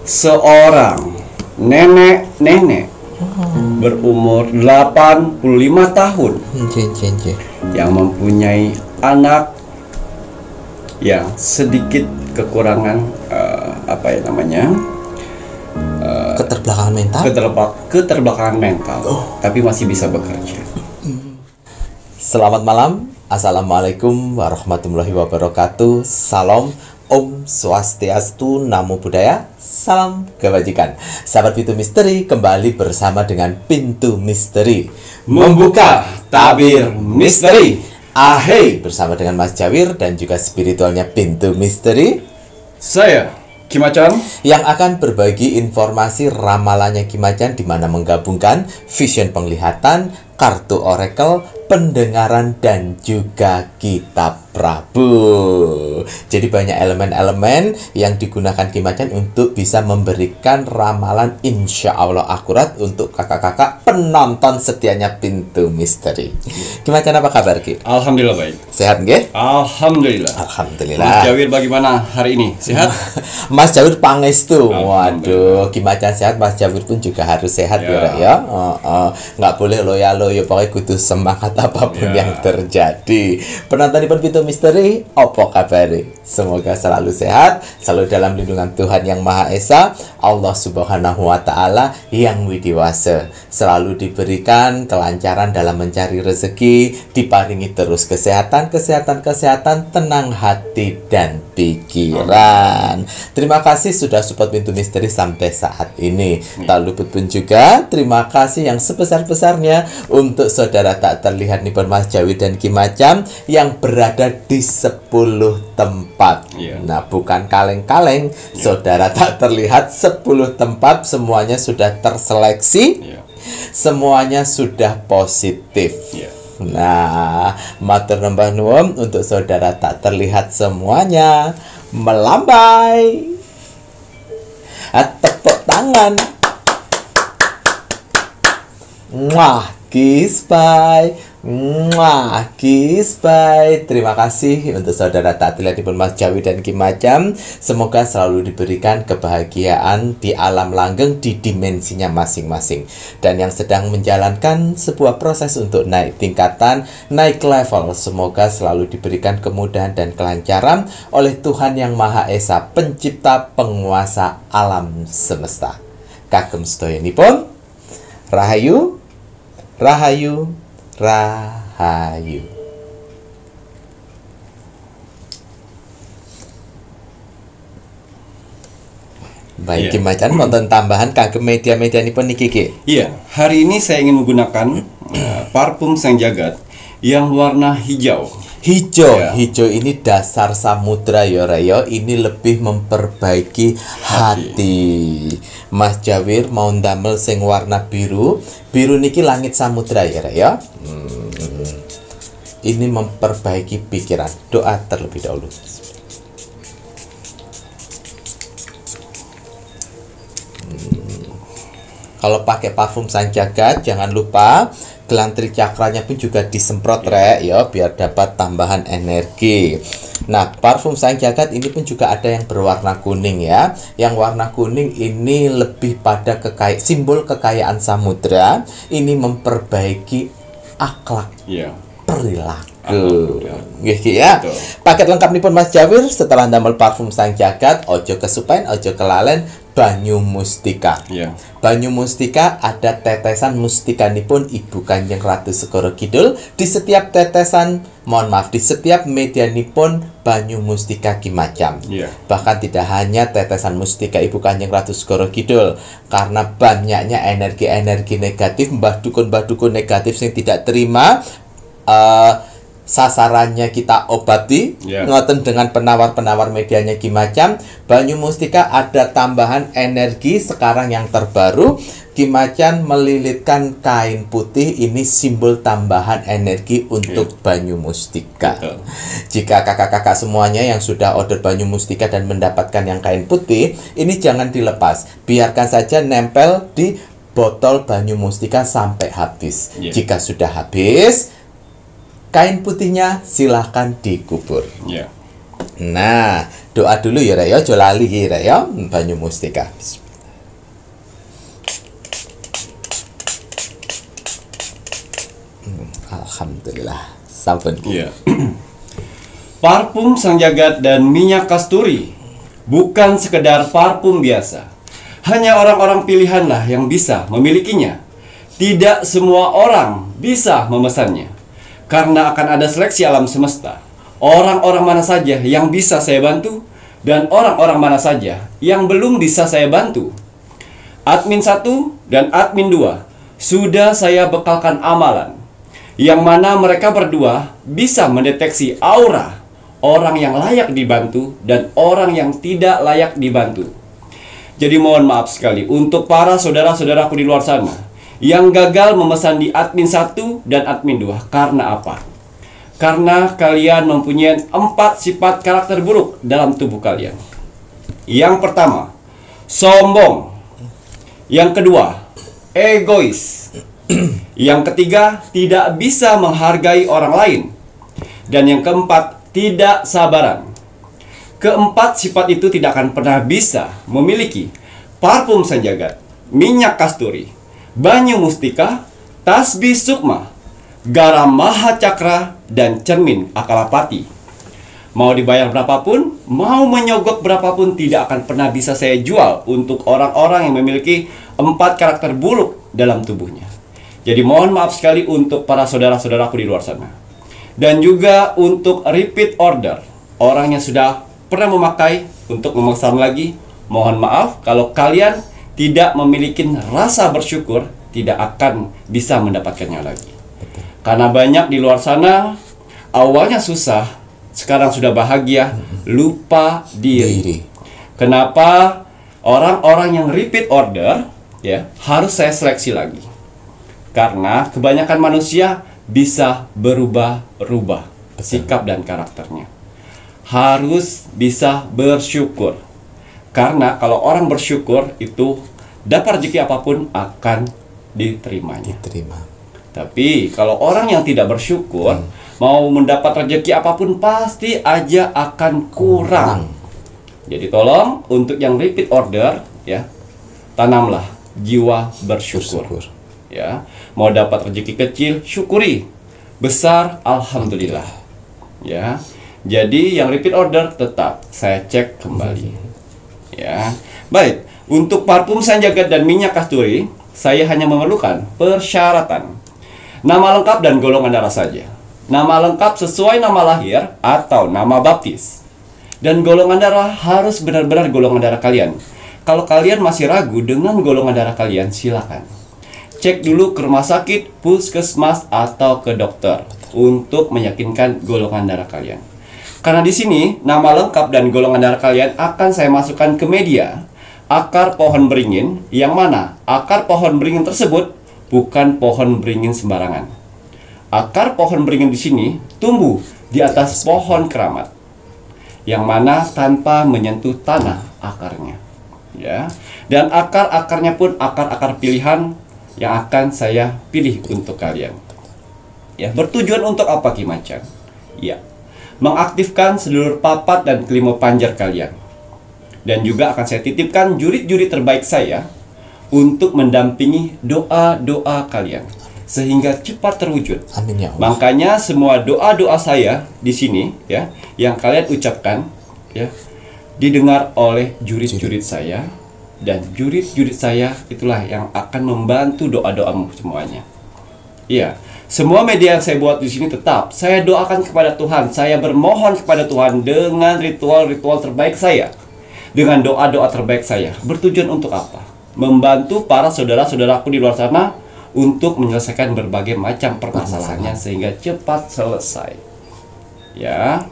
seorang nenek-nenek berumur 85 tahun yang mempunyai anak yang sedikit kekurangan keterbelakangan mental, tapi masih bisa bekerja. Selamat malam, assalamualaikum warahmatullahi wabarakatuh. Salam, Om Swastiastu, Namo Buddhaya, salam kebajikan. Sahabat Pintu Misteri, kembali bersama dengan Pintu Misteri Membuka tabir misteri. Ahai, bersama dengan Mas Jawir dan juga spiritualnya Pintu Misteri, Saya Ki Macan, yang akan berbagi informasi ramalannya Ki Macan, di mana menggabungkan vision penglihatan, kartu oracle, pendengaran, dan juga kitab Prabu. Jadi banyak elemen-elemen yang digunakan Ki Macan untuk bisa memberikan ramalan insya Allah akurat untuk kakak-kakak penonton setianya Pintu Misteri. Ki Macan, apa kabar Ki? alhamdulillah baik. Sehat nggih? Alhamdulillah. Alhamdulillah. Mas Jawir bagaimana hari ini? Sehat? Mas Jawir pangestu. Alhamdulillah. Waduh, Ki Macan sehat, Mas Jawir pun juga harus sehat Ya. ya. Nggak boleh loyo-loyo, pokoknya kudu semangat apapun Ya. yang terjadi. Penonton Pintu Misteri, opo kabari? Semoga selalu sehat, selalu dalam lindungan Tuhan Yang Maha Esa, Allah Subhanahu wa Ta'ala yang widiwasa. Selalu diberikan kelancaran dalam mencari rezeki, diparingi terus kesehatan, tenang hati dan pikiran. Terima kasih sudah support Pintu Misteri sampai saat ini. Tak luput pun juga terima kasih yang sebesar-besarnya untuk saudara tak terlihat Nipon Mas Jawi dan Ki Macan yang berada di 10 tempat. Iya. Nah, bukan kaleng-kaleng, saudara tak terlihat 10 tempat semuanya sudah terseleksi. Ya. Semuanya sudah positif. Ya. Nah, matur nembah nuwun untuk saudara tak terlihat semuanya melambai. Tepuk tangan. Wah, kiss bye. Wah, kiss bye. Terima kasih untuk saudara tak terlihat Nipun Mas Jawi dan Ki Macan. Semoga selalu diberikan kebahagiaan di alam langgeng di dimensinya masing-masing. Dan yang sedang menjalankan sebuah proses untuk naik tingkatan, naik level, semoga selalu diberikan kemudahan dan kelancaran oleh Tuhan Yang Maha Esa, pencipta penguasa alam semesta. Kagem sedayanipun, Rahayu, Rahayu, Rahayu. Baik, Iya. Ki Macan, wonten tambahan kagem media-medianipun niki Ki? Iya, hari ini saya ingin menggunakan parfum Sang Jagat yang warna hijau. Hijau, Ya. hijau ini dasar samudra ya Rayo. Ini lebih memperbaiki hati. Mas Jawir mau ndamel sing warna biru. Biru niki langit samudra ya Rayo. Ini memperbaiki pikiran. Doa terlebih dahulu. Kalau pakai parfum Sang Jagat, jangan lupa gelang tricakranya pun juga disemprot rek ya, biar dapat tambahan energi. Nah, parfum Sang Jagat ini pun juga ada yang berwarna kuning ya. Yang warna kuning ini lebih pada simbol kekayaan samudra. Ini memperbaiki akhlak, Iya. perilaku. Nggih Ki ya. Betul. Paket lengkap nipun Mas Jawir setelah ndamel parfum Sang Jagat, ojo kesupen, ojo kelalen, banyu mustika. Iya. Banyu mustika ada tetesan mustikanipun Ibu Kanjeng Ratu Segoro Kidul. Di setiap tetesan, di setiap medianipun banyu mustika Ki Macan. Iya. Bahkan tidak hanya tetesan mustika Ibu Kanjeng Ratu Segoro Kidul, karena banyaknya energi-energi negatif, mbah dukun negatif yang tidak terima, sasarannya kita obati. Yeah. Ngoten dengan penawar-penawar medianya Ki Macan. Banyu mustika ada tambahan energi sekarang yang terbaru. Ki Macan melilitkan kain putih, ini simbol tambahan energi untuk banyu mustika. Betul. Jika kakak-kakak semuanya yang sudah order banyu mustika dan mendapatkan yang kain putih, ini jangan dilepas. Biarkan saja nempel di botol banyu mustika sampai habis. Yeah. Jika sudah habis, kain putihnya silahkan dikubur. Ya. Nah, doa dulu ya Rek ya, aja lali iki Rek ya. Banyu mustika. Alhamdulillah. Sampun. Iya. Parfum Sang Jagat dan minyak kasturi bukan sekedar parfum biasa. Hanya orang-orang pilihanlah yang bisa memilikinya. Tidak semua orang bisa memesannya. Karena akan ada seleksi alam semesta. Orang-orang mana saja yang bisa saya bantu dan orang-orang mana saja yang belum bisa saya bantu. Admin 1 dan admin 2 sudah saya bekalkan amalan, yang mana mereka berdua bisa mendeteksi aura orang yang layak dibantu dan orang yang tidak layak dibantu. Jadi mohon maaf sekali untuk para saudara-saudaraku di luar sana yang gagal memesan di admin 1 dan admin 2. Karena apa? Karena kalian mempunyai 4 sifat karakter buruk dalam tubuh kalian. Yang pertama, sombong. Yang kedua, egois. Yang ketiga, tidak bisa menghargai orang lain. Dan yang keempat, tidak sabaran. Keempat sifat itu tidak akan pernah bisa memiliki parfum Sang Jagat, minyak kasturi, banyu mustika, tasbih sukma, garam maha cakra, dan cermin akalapati. Mau dibayar berapapun, mau menyogok berapapun, tidak akan pernah bisa saya jual untuk orang-orang yang memiliki 4 karakter buruk dalam tubuhnya. Jadi mohon maaf sekali untuk para saudara-saudaraku di luar sana. Dan juga untuk repeat order, orang yang sudah pernah memakai untuk memesan lagi, mohon maaf kalau kalian tidak memiliki rasa bersyukur, tidak akan bisa mendapatkannya lagi. Karena banyak di luar sana awalnya susah, sekarang sudah bahagia, lupa diri. Kenapa orang-orang yang repeat order ya harus saya seleksi lagi? Karena kebanyakan manusia bisa berubah-ubah sikap dan karakternya. Harus bisa bersyukur. Karena kalau orang bersyukur itu dapat rezeki apapun akan diterimanya. Tapi kalau orang yang tidak bersyukur mau mendapat rezeki apapun pasti aja akan kurang. Jadi tolong untuk yang repeat order ya, tanamlah jiwa bersyukur. Ya, mau dapat rezeki kecil syukuri, besar alhamdulillah. Ya. Jadi yang repeat order tetap saya cek kembali. Ya. Baik, untuk parfum Sang Jagat dan minyak kasturi saya hanya memerlukan persyaratan. Nama lengkap dan golongan darah saja. Nama lengkap sesuai nama lahir atau nama baptis. Dan golongan darah harus benar-benar golongan darah kalian. Kalau kalian masih ragu dengan golongan darah kalian, silakan cek dulu ke rumah sakit, puskesmas, atau ke dokter untuk meyakinkan golongan darah kalian. Karena di sini nama lengkap dan golongan darah kalian akan saya masukkan ke media akar pohon beringin, yang mana akar pohon beringin tersebut bukan pohon beringin sembarangan. Akar pohon beringin di sini tumbuh di atas pohon keramat, yang mana tanpa menyentuh tanah akarnya. Ya, dan akar-akarnya pun akar-akar pilihan yang akan saya pilih untuk kalian. Ya, bertujuan untuk apa Ki Macan? Ya, mengaktifkan seluruh papat dan kelima panjar kalian. Dan juga akan saya titipkan jurit-jurit terbaik saya untuk mendampingi doa-doa kalian sehingga cepat terwujud. Amin ya Allah. Makanya semua doa-doa saya di sini ya, yang kalian ucapkan ya, didengar oleh jurit-jurit saya, dan jurit-jurit saya itulah yang akan membantu doa-doamu semuanya. Iya, semua media yang saya buat di sini tetap saya doakan kepada Tuhan, saya bermohon kepada Tuhan dengan ritual-ritual terbaik saya, dengan doa-doa terbaik saya. Bertujuan untuk apa? Membantu para saudara-saudaraku di luar sana untuk menyelesaikan berbagai macam permasalahannya sehingga cepat selesai. Ya,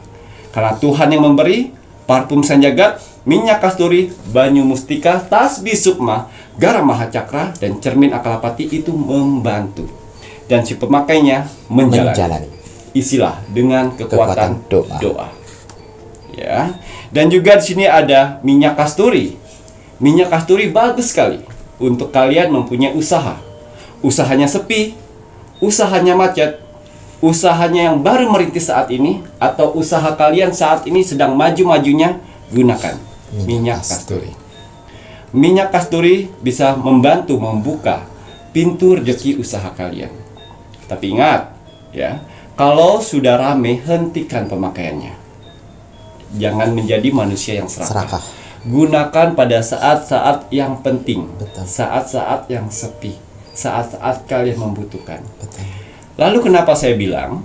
karena Tuhan yang memberi parfum Sang Jagat, minyak kasturi, banyu mustika, tasbih sukma, garam maha cakra, dan cermin akalapati itu membantu. Dan si pemakainya menjalani. Isilah dengan kekuatan doa. Ya. Dan juga di sini ada minyak kasturi. Minyak kasturi bagus sekali untuk kalian mempunyai usaha. Usahanya sepi, usahanya macet, usahanya yang baru merintis saat ini, atau usaha kalian saat ini sedang maju-majunya, gunakan minyak kasturi. Minyak kasturi bisa membantu membuka pintu rezeki usaha kalian. Tapi ingat, ya, kalau sudah rame, hentikan pemakaiannya. Jangan menjadi manusia yang serakah. Gunakan pada saat-saat yang penting, saat-saat yang sepi, saat-saat kalian membutuhkan. Lalu kenapa saya bilang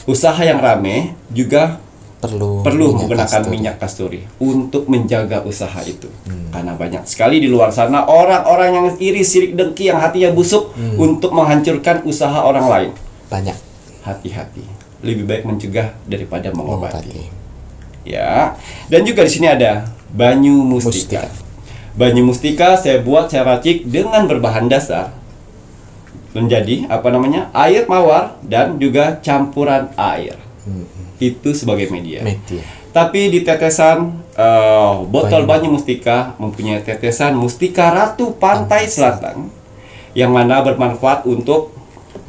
usaha yang rame juga perlu menggunakan minyak kasturi untuk menjaga usaha itu. Karena banyak sekali di luar sana orang-orang yang iri, sirik, dengki, yang hatinya busuk untuk menghancurkan usaha orang lain. Banyak. Hati-hati. Lebih baik mencegah daripada mengobati. Ya, dan juga di sini ada banyu mustika. Banyu mustika saya racik dengan berbahan dasar menjadi air mawar dan juga campuran air. Itu sebagai media. Tapi di tetesan botol banyu mustika mempunyai tetesan mustika ratu pantai selatan, yang mana bermanfaat untuk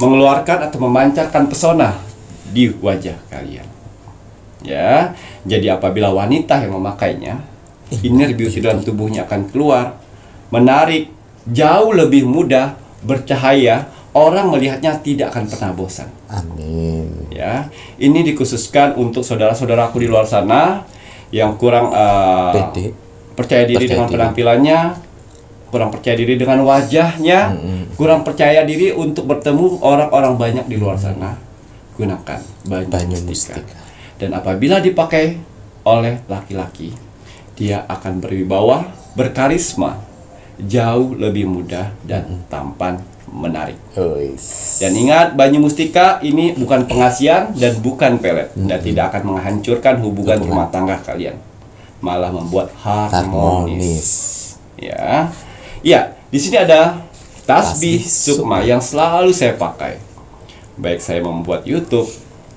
mengeluarkan atau memancarkan pesona di wajah kalian. Ya, jadi apabila wanita yang memakainya, inner beauty dalam tubuhnya akan keluar, menarik, jauh lebih mudah, bercahaya, orang melihatnya tidak akan pernah bosan. Amin. Ya, ini dikhususkan untuk saudara-saudaraku di luar sana yang kurang percaya diri dengan penampilannya, kurang percaya diri dengan wajahnya, kurang percaya diri untuk bertemu orang-orang banyak di luar sana. Gunakan banyu mustika. Dan apabila dipakai oleh laki-laki, dia akan berwibawa, berkarisma, jauh lebih mudah dan tampan menarik. Dan ingat, banyu mustika ini bukan pengasian dan bukan pelet, dan tidak akan menghancurkan hubungan rumah tangga kalian, malah membuat harmonis. Ya, di sini ada tasbih sukma yang selalu saya pakai, baik saya membuat YouTube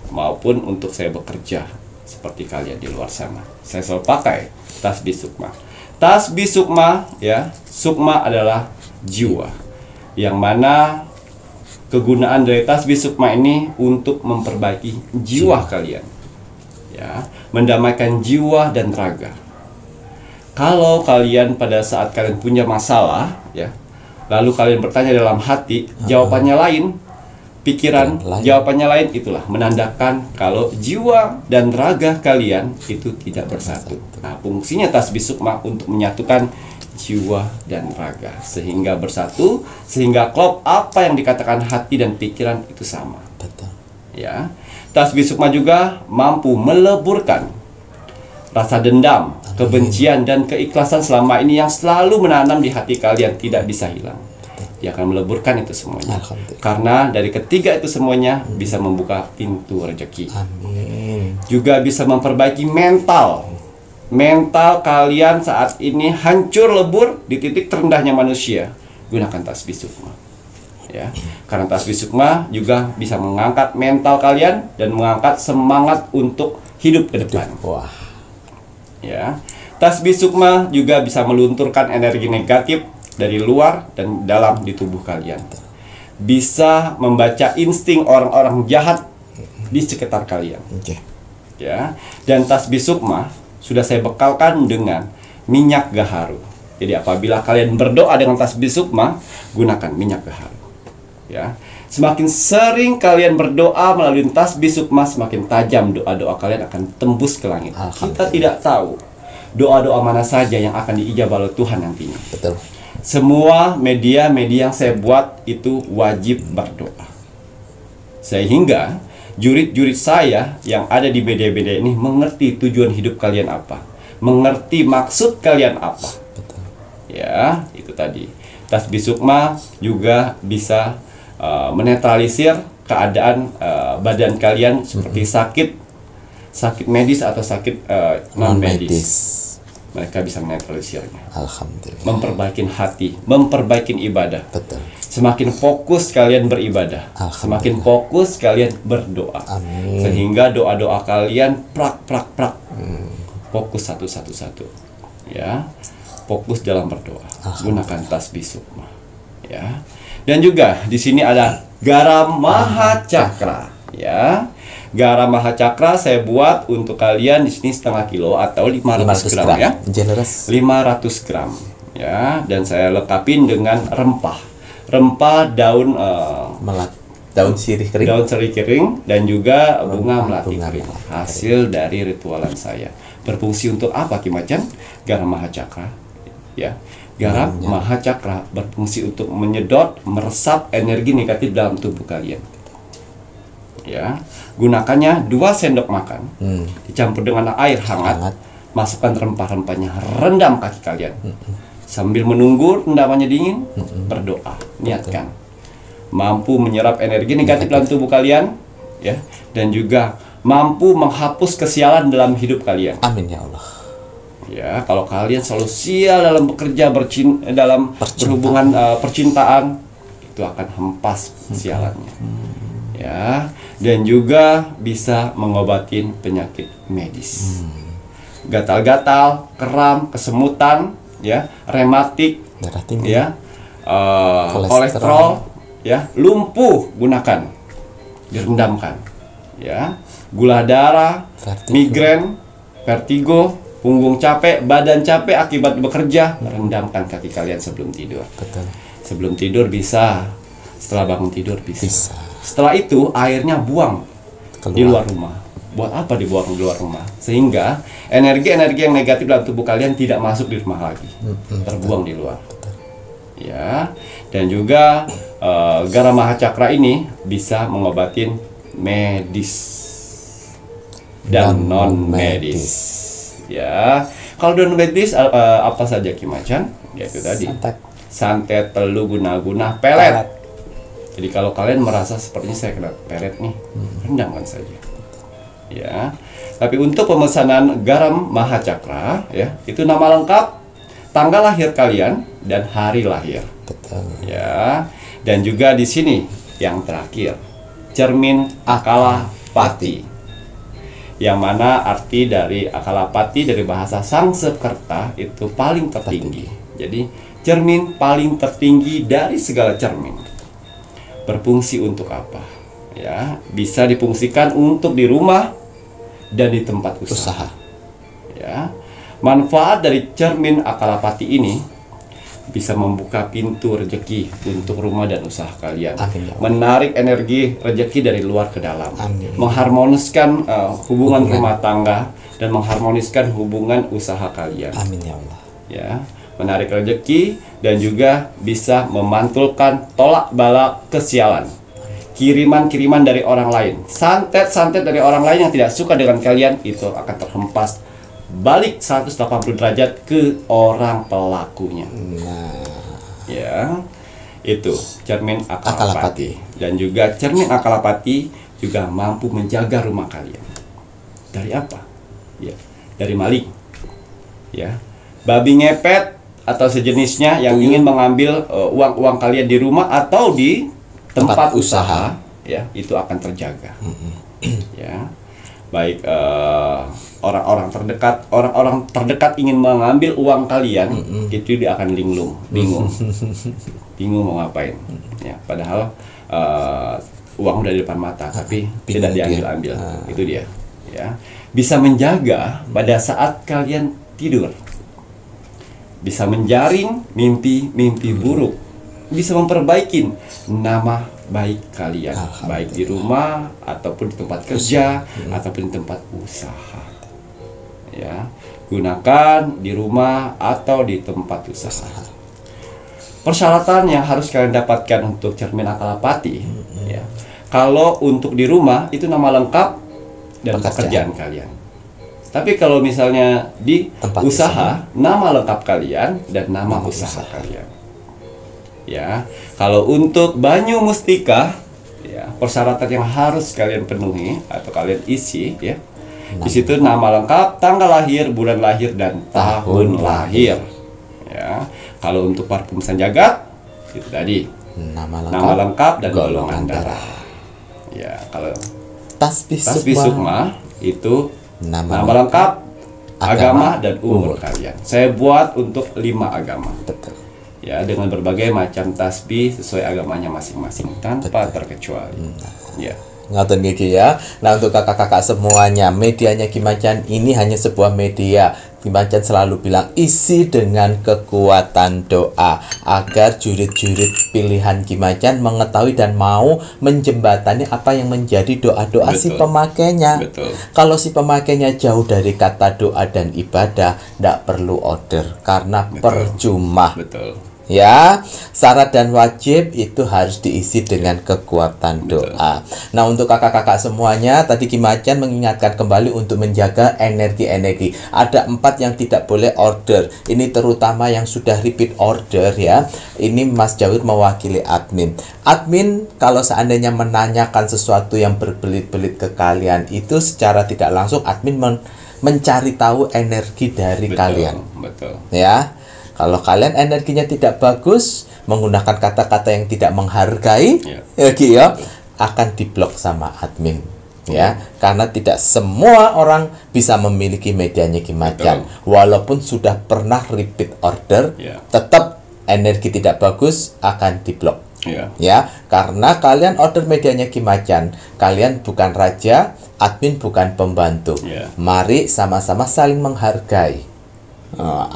maupun untuk saya bekerja seperti kalian di luar sana. Saya selalu pakai tasbih sukma. Tasbih sukma, ya, sukma adalah jiwa, yang mana kegunaan dari tasbih sukma ini untuk memperbaiki jiwa kalian, ya, mendamaikan jiwa dan raga. Kalau kalian pada saat kalian punya masalah, ya, lalu kalian bertanya dalam hati, jawabannya lain, pikiran, jawabannya lain, itulah menandakan kalau jiwa dan raga kalian itu tidak bersatu. Nah, fungsinya tasbih sukma untuk menyatukan jiwa dan raga sehingga bersatu, sehingga klop apa yang dikatakan hati dan pikiran itu sama. Ya, tasbih sukma juga mampu meleburkan rasa dendam, kebencian dan keikhlasan selama ini yang selalu menanam di hati kalian, tidak bisa hilang. Dia akan meleburkan itu semuanya. Karena dari ketiga itu semuanya bisa membuka pintu rezeki. Amin. Juga bisa memperbaiki mental. Mental kalian saat ini hancur lebur di titik terendahnya manusia. Gunakan tasbih sukma. Ya, karena tasbih sukma juga bisa mengangkat mental kalian dan mengangkat semangat untuk hidup ke depan. Wah. Ya, tasbih sukma juga bisa melunturkan energi negatif dari luar dan dalam di tubuh kalian. Bisa membaca insting orang-orang jahat di sekitar kalian. Ya, dan tasbih sukma sudah saya bekalkan dengan minyak gaharu. Jadi apabila kalian berdoa dengan tasbih sukma, gunakan minyak gaharu. Ya, semakin sering kalian berdoa melalui tasbih sukma, semakin tajam doa-doa kalian akan tembus ke langit. Kita tidak tahu doa-doa mana saja yang akan diijabah oleh Tuhan nantinya. Betul. Semua media yang saya buat itu wajib berdoa. Sehingga jurid-jurid saya yang ada di media-media ini mengerti tujuan hidup kalian apa, mengerti maksud kalian apa. Betul. Ya, itu tadi. Tasbih sukma juga bisa menetralisir keadaan badan kalian seperti sakit medis atau sakit non medis. Mereka bisa menetralisirnya. Alhamdulillah. Memperbaiki hati, memperbaiki ibadah. Betul. Semakin fokus kalian beribadah, semakin fokus kalian berdoa. Amin. Sehingga doa-doa kalian prak. Fokus satu. Ya. Fokus dalam berdoa. Gunakan tasbih sukma. Ya. Dan juga di sini ada garam Mahacakra, ya. Garam Mahacakra saya buat untuk kalian di sini setengah kilo atau 500 gram ya. Generous. 500 gram ya, dan saya lekapin dengan rempah daun daun sirih kering, dan juga bunga melati bunga kering. melati Hasil dari ritualan saya. Berfungsi untuk apa Ki Macan? Garam Mahacakra ya. Garam Mahacakra berfungsi untuk menyedot, meresap energi negatif dalam tubuh kalian. Ya, gunakannya 2 sendok makan, dicampur dengan air hangat. Masukkan rempah-rempahnya, rendam kaki kalian. Sambil menunggu rendamannya dingin, berdoa, niatkan. Mampu menyerap energi negatif dalam tubuh kalian, ya, dan juga mampu menghapus kesialan dalam hidup kalian. Amin ya Allah. Ya, kalau kalian selalu sial dalam bekerja, dalam berhubungan percintaan, itu akan hempas sialannya. Ya, dan juga bisa mengobatin penyakit medis. Gatal-gatal, kram, kesemutan, ya, rematik, Darah tinggi, ya, kolesterol, ya, lumpuh, gunakan, direndamkan, ya, gula darah, migrain, vertigo, punggung capek, badan capek akibat bekerja, rendamkan kaki kalian sebelum tidur. betul. Sebelum tidur bisa, setelah bangun tidur bisa. Bisa. Setelah itu airnya buang di luar rumah. Buat apa dibuang di luar rumah? Sehingga energi-energi yang negatif dalam tubuh kalian tidak masuk di rumah lagi, terbuang di luar. Ya, dan juga garam Mahacakra ini bisa mengobatin medis dan non medis. Ya, kalau non medis apa saja Ki Macan? Ya itu tadi. Santet, telu, guna-guna, pelet. Jadi kalau kalian merasa sepertinya saya kena pelet nih, rendamkan saja. Ya. Tapi untuk pemesanan garam Mahacakra, ya, itu nama lengkap, tanggal lahir kalian dan hari lahir. Betul. Ya. Dan juga di sini yang terakhir, cermin Akalapati. Yang mana arti dari Akalapati dari bahasa Sanskerta itu paling tertinggi. Jadi cermin paling tertinggi dari segala cermin. Berfungsi untuk apa? Ya, bisa difungsikan untuk di rumah dan di tempat usaha. Ya. Manfaat dari cermin Akalapati ini bisa membuka pintu rezeki untuk rumah dan usaha kalian. Amin. Menarik energi rezeki dari luar ke dalam. Amin. Mengharmoniskan hubungan rumah tangga dan mengharmoniskan hubungan usaha kalian. Amin ya Allah. Ya, menarik rezeki dan juga bisa memantulkan tolak bala kesialan. Kiriman-kiriman dari orang lain, santet-santet dari orang lain yang tidak suka dengan kalian itu akan terhempas balik 180 derajat ke orang pelakunya. Ya, itu cermin Akalapati. Dan juga cermin Akalapati juga mampu menjaga rumah kalian. Dari apa? Ya, dari maling. Ya, babi ngepet atau sejenisnya yang ingin mengambil uang-uang kalian di rumah atau di tempat usaha, ya, itu akan terjaga. Ya. Baik orang-orang terdekat ingin mengambil uang kalian, itu dia akan bingung mau ngapain. Ya, padahal uang udah di depan mata, tapi tidak diambil. Itu dia. Ya, bisa menjaga pada saat kalian tidur, bisa menjaring mimpi-mimpi buruk, bisa memperbaiki nama baik kalian, baik di rumah ataupun di tempat kerja ataupun di tempat usaha. Ya, gunakan di rumah atau di tempat usaha. Persyaratan yang harus kalian dapatkan untuk cermin Akalapati, ya. Kalau untuk di rumah itu nama lengkap dan pekerjaan kalian. Tapi kalau misalnya di tempat usaha, nama lengkap kalian dan nama usaha kalian. Ya, kalau untuk Banyu Mustika, ya, persyaratan yang harus kalian penuhi atau kalian isi, ya, di situ nama lengkap, tanggal lahir, bulan lahir, dan tahun lahir. Ya, kalau untuk parfum Sanjagat, itu tadi nama lengkap dan golongan darah. Ya, kalau Tasbih Sukma itu nama lengkap, agama dan umur kalian. Saya buat untuk 5 agama. Betul. Ya, dengan berbagai macam tasbih sesuai agamanya masing-masing tanpa terkecuali. Ya. Ngoten gigi ya. Nah, untuk kakak-kakak semuanya, medianya Kimacan ini hanya sebuah media. Kimacan selalu bilang isi dengan kekuatan doa agar jurid-jurid pilihan Kimacan mengetahui dan mau menjembatani apa yang menjadi doa-doa si Betul. pemakainya. Betul. Kalau si pemakainya jauh dari kata doa dan ibadah, tidak perlu order karena percuma. Betul. Ya, syarat dan wajib itu harus diisi dengan kekuatan doa. Nah, untuk kakak-kakak semuanya, tadi Kimacan mengingatkan kembali untuk menjaga energi-energi. Ada 4 yang tidak boleh order. Ini terutama yang sudah repeat order ya. Ini Mas Jawir mewakili admin. Admin kalau seandainya menanyakan sesuatu yang berbelit-belit ke kalian, itu secara tidak langsung admin mencari tahu energi dari kalian. Betul. Ya. Kalau kalian energinya tidak bagus, menggunakan kata-kata yang tidak menghargai, akan diblok sama admin. Ya, karena tidak semua orang bisa memiliki medianya Kimacan. Walaupun sudah pernah repeat order, tetap energi tidak bagus akan diblok. Ya, karena kalian order medianya Kimacan, kalian bukan raja, admin bukan pembantu. Mari sama-sama saling menghargai.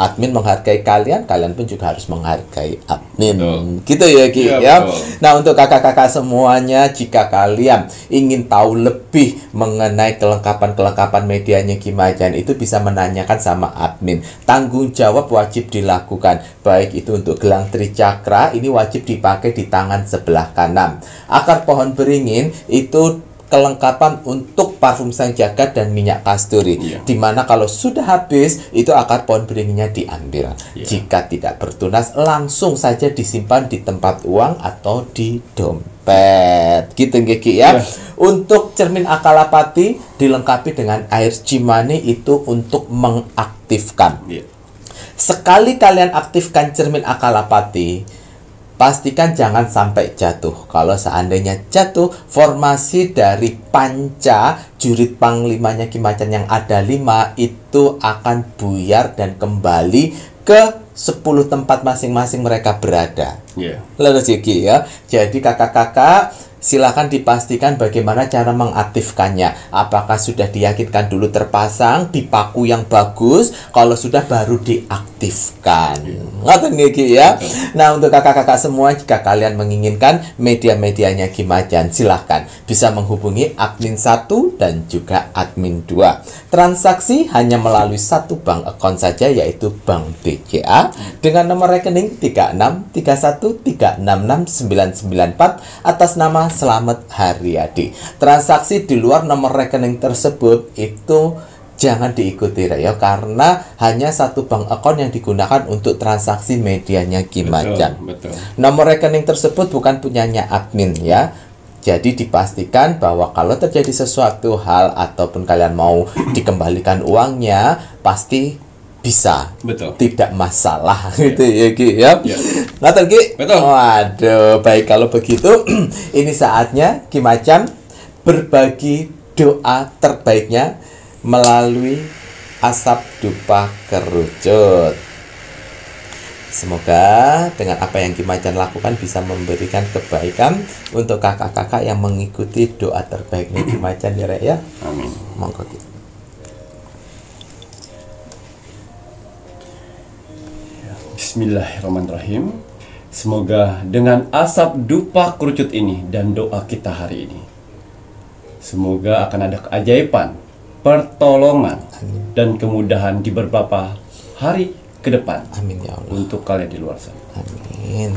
Admin menghargai kalian, kalian pun juga harus menghargai admin. Gitu ya Ki ya. Nah, untuk kakak-kakak semuanya, jika kalian ingin tahu lebih mengenai kelengkapan medianya Kimacan, itu bisa menanyakan sama admin. Tanggung jawab wajib dilakukan. Baik itu untuk gelang tricakra, ini wajib dipakai di tangan sebelah kanan. Akar pohon beringin itu kelengkapan untuk parfum sang jagat dan minyak kasturi. Dimana kalau sudah habis, itu akar pohon beringinnya diambil. Jika tidak bertunas, langsung saja disimpan di tempat uang atau di dompet. Gitu Geki ya. Untuk cermin akalapati dilengkapi dengan air cimani, itu untuk mengaktifkan. Sekali kalian aktifkan cermin akalapati, pastikan jangan sampai jatuh. Kalau seandainya jatuh, formasi dari panca jurid panglimanya Kimacan yang ada 5 itu akan buyar dan kembali ke 10 tempat masing-masing mereka berada. Lalu Jeki ya. Jadi kakak-kakak, silakan dipastikan bagaimana cara mengaktifkannya. Apakah sudah diyakinkan dulu terpasang di paku yang bagus? Kalau sudah baru diaktifkan. Ngoten Geki ya. Nah, untuk kakak-kakak semua, jika kalian menginginkan media-medianya Kimacan, silahkan bisa menghubungi admin 1 dan juga admin 2. Transaksi hanya melalui satu bank account saja, yaitu Bank BCA dengan nomor rekening 3631366994 atas nama Selamat Haryadi. Transaksi di luar nomor rekening tersebut itu jangan diikuti ya, karena hanya satu bank account yang digunakan untuk transaksi medianya Kimacan. Nomor rekening tersebut bukan punyanya admin ya. Jadi dipastikan bahwa kalau terjadi sesuatu hal ataupun kalian mau dikembalikan uangnya, pasti bisa. Tidak masalah gitu ya Ki ya. Ngaten Ki? Waduh, baik kalau begitu ini saatnya Kimacan berbagi doa terbaiknya melalui asap dupa kerucut. Semoga dengan apa yang Kimacan lakukan bisa memberikan kebaikan untuk kakak-kakak yang mengikuti doa terbaiknya Kimacan ya Rek ya. Amin. Monggo Ki. Bismillahirrahmanirrahim. Semoga dengan asap dupa kerucut ini dan doa kita hari ini, semoga akan ada keajaiban, pertolongan, dan kemudahan di beberapa hari ke depan. Amin ya Allah. Untuk kalian di luar sana. Amin.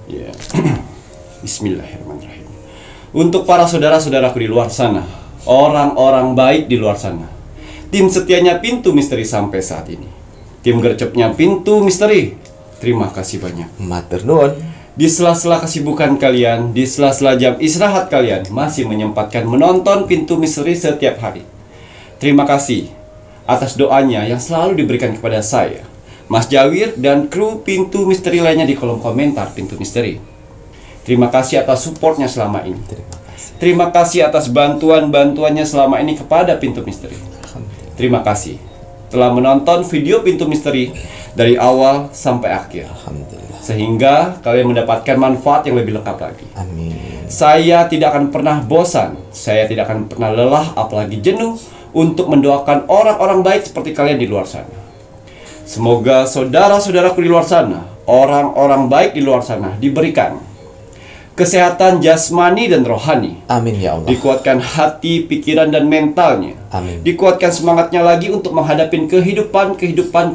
Ya. Bismillahirrahmanirrahim. Untuk para saudara-saudaraku di luar sana, orang-orang baik di luar sana, tim setianya Pintu Misteri sampai saat ini, tim gercepnya Pintu Misteri, terima kasih banyak. Matur nuwun. Di sela-sela kesibukan kalian, di sela-sela jam istirahat kalian, masih menyempatkan menonton Pintu Misteri setiap hari. Terima kasih atas doanya yang selalu diberikan kepada saya, Mas Jawir, dan kru Pintu Misteri lainnya di kolom komentar Pintu Misteri. Terima kasih atas supportnya selama ini. Terima kasih atas bantuan-bantuannya selama ini kepada Pintu Misteri. Terima kasih. telah menonton video Pintu Misteri dari awal sampai akhir, Alhamdulillah. sehingga kalian mendapatkan manfaat yang lebih lengkap lagi. Amin. Saya tidak akan pernah bosan, saya tidak akan pernah lelah, apalagi jenuh untuk mendoakan orang-orang baik seperti kalian di luar sana. Semoga saudara-saudaraku di luar sana, orang-orang baik di luar sana, diberikan kesehatan jasmani dan rohani, Amin ya Allah. dikuatkan hati, pikiran, dan mentalnya, Amin. dikuatkan semangatnya lagi untuk menghadapi kehidupan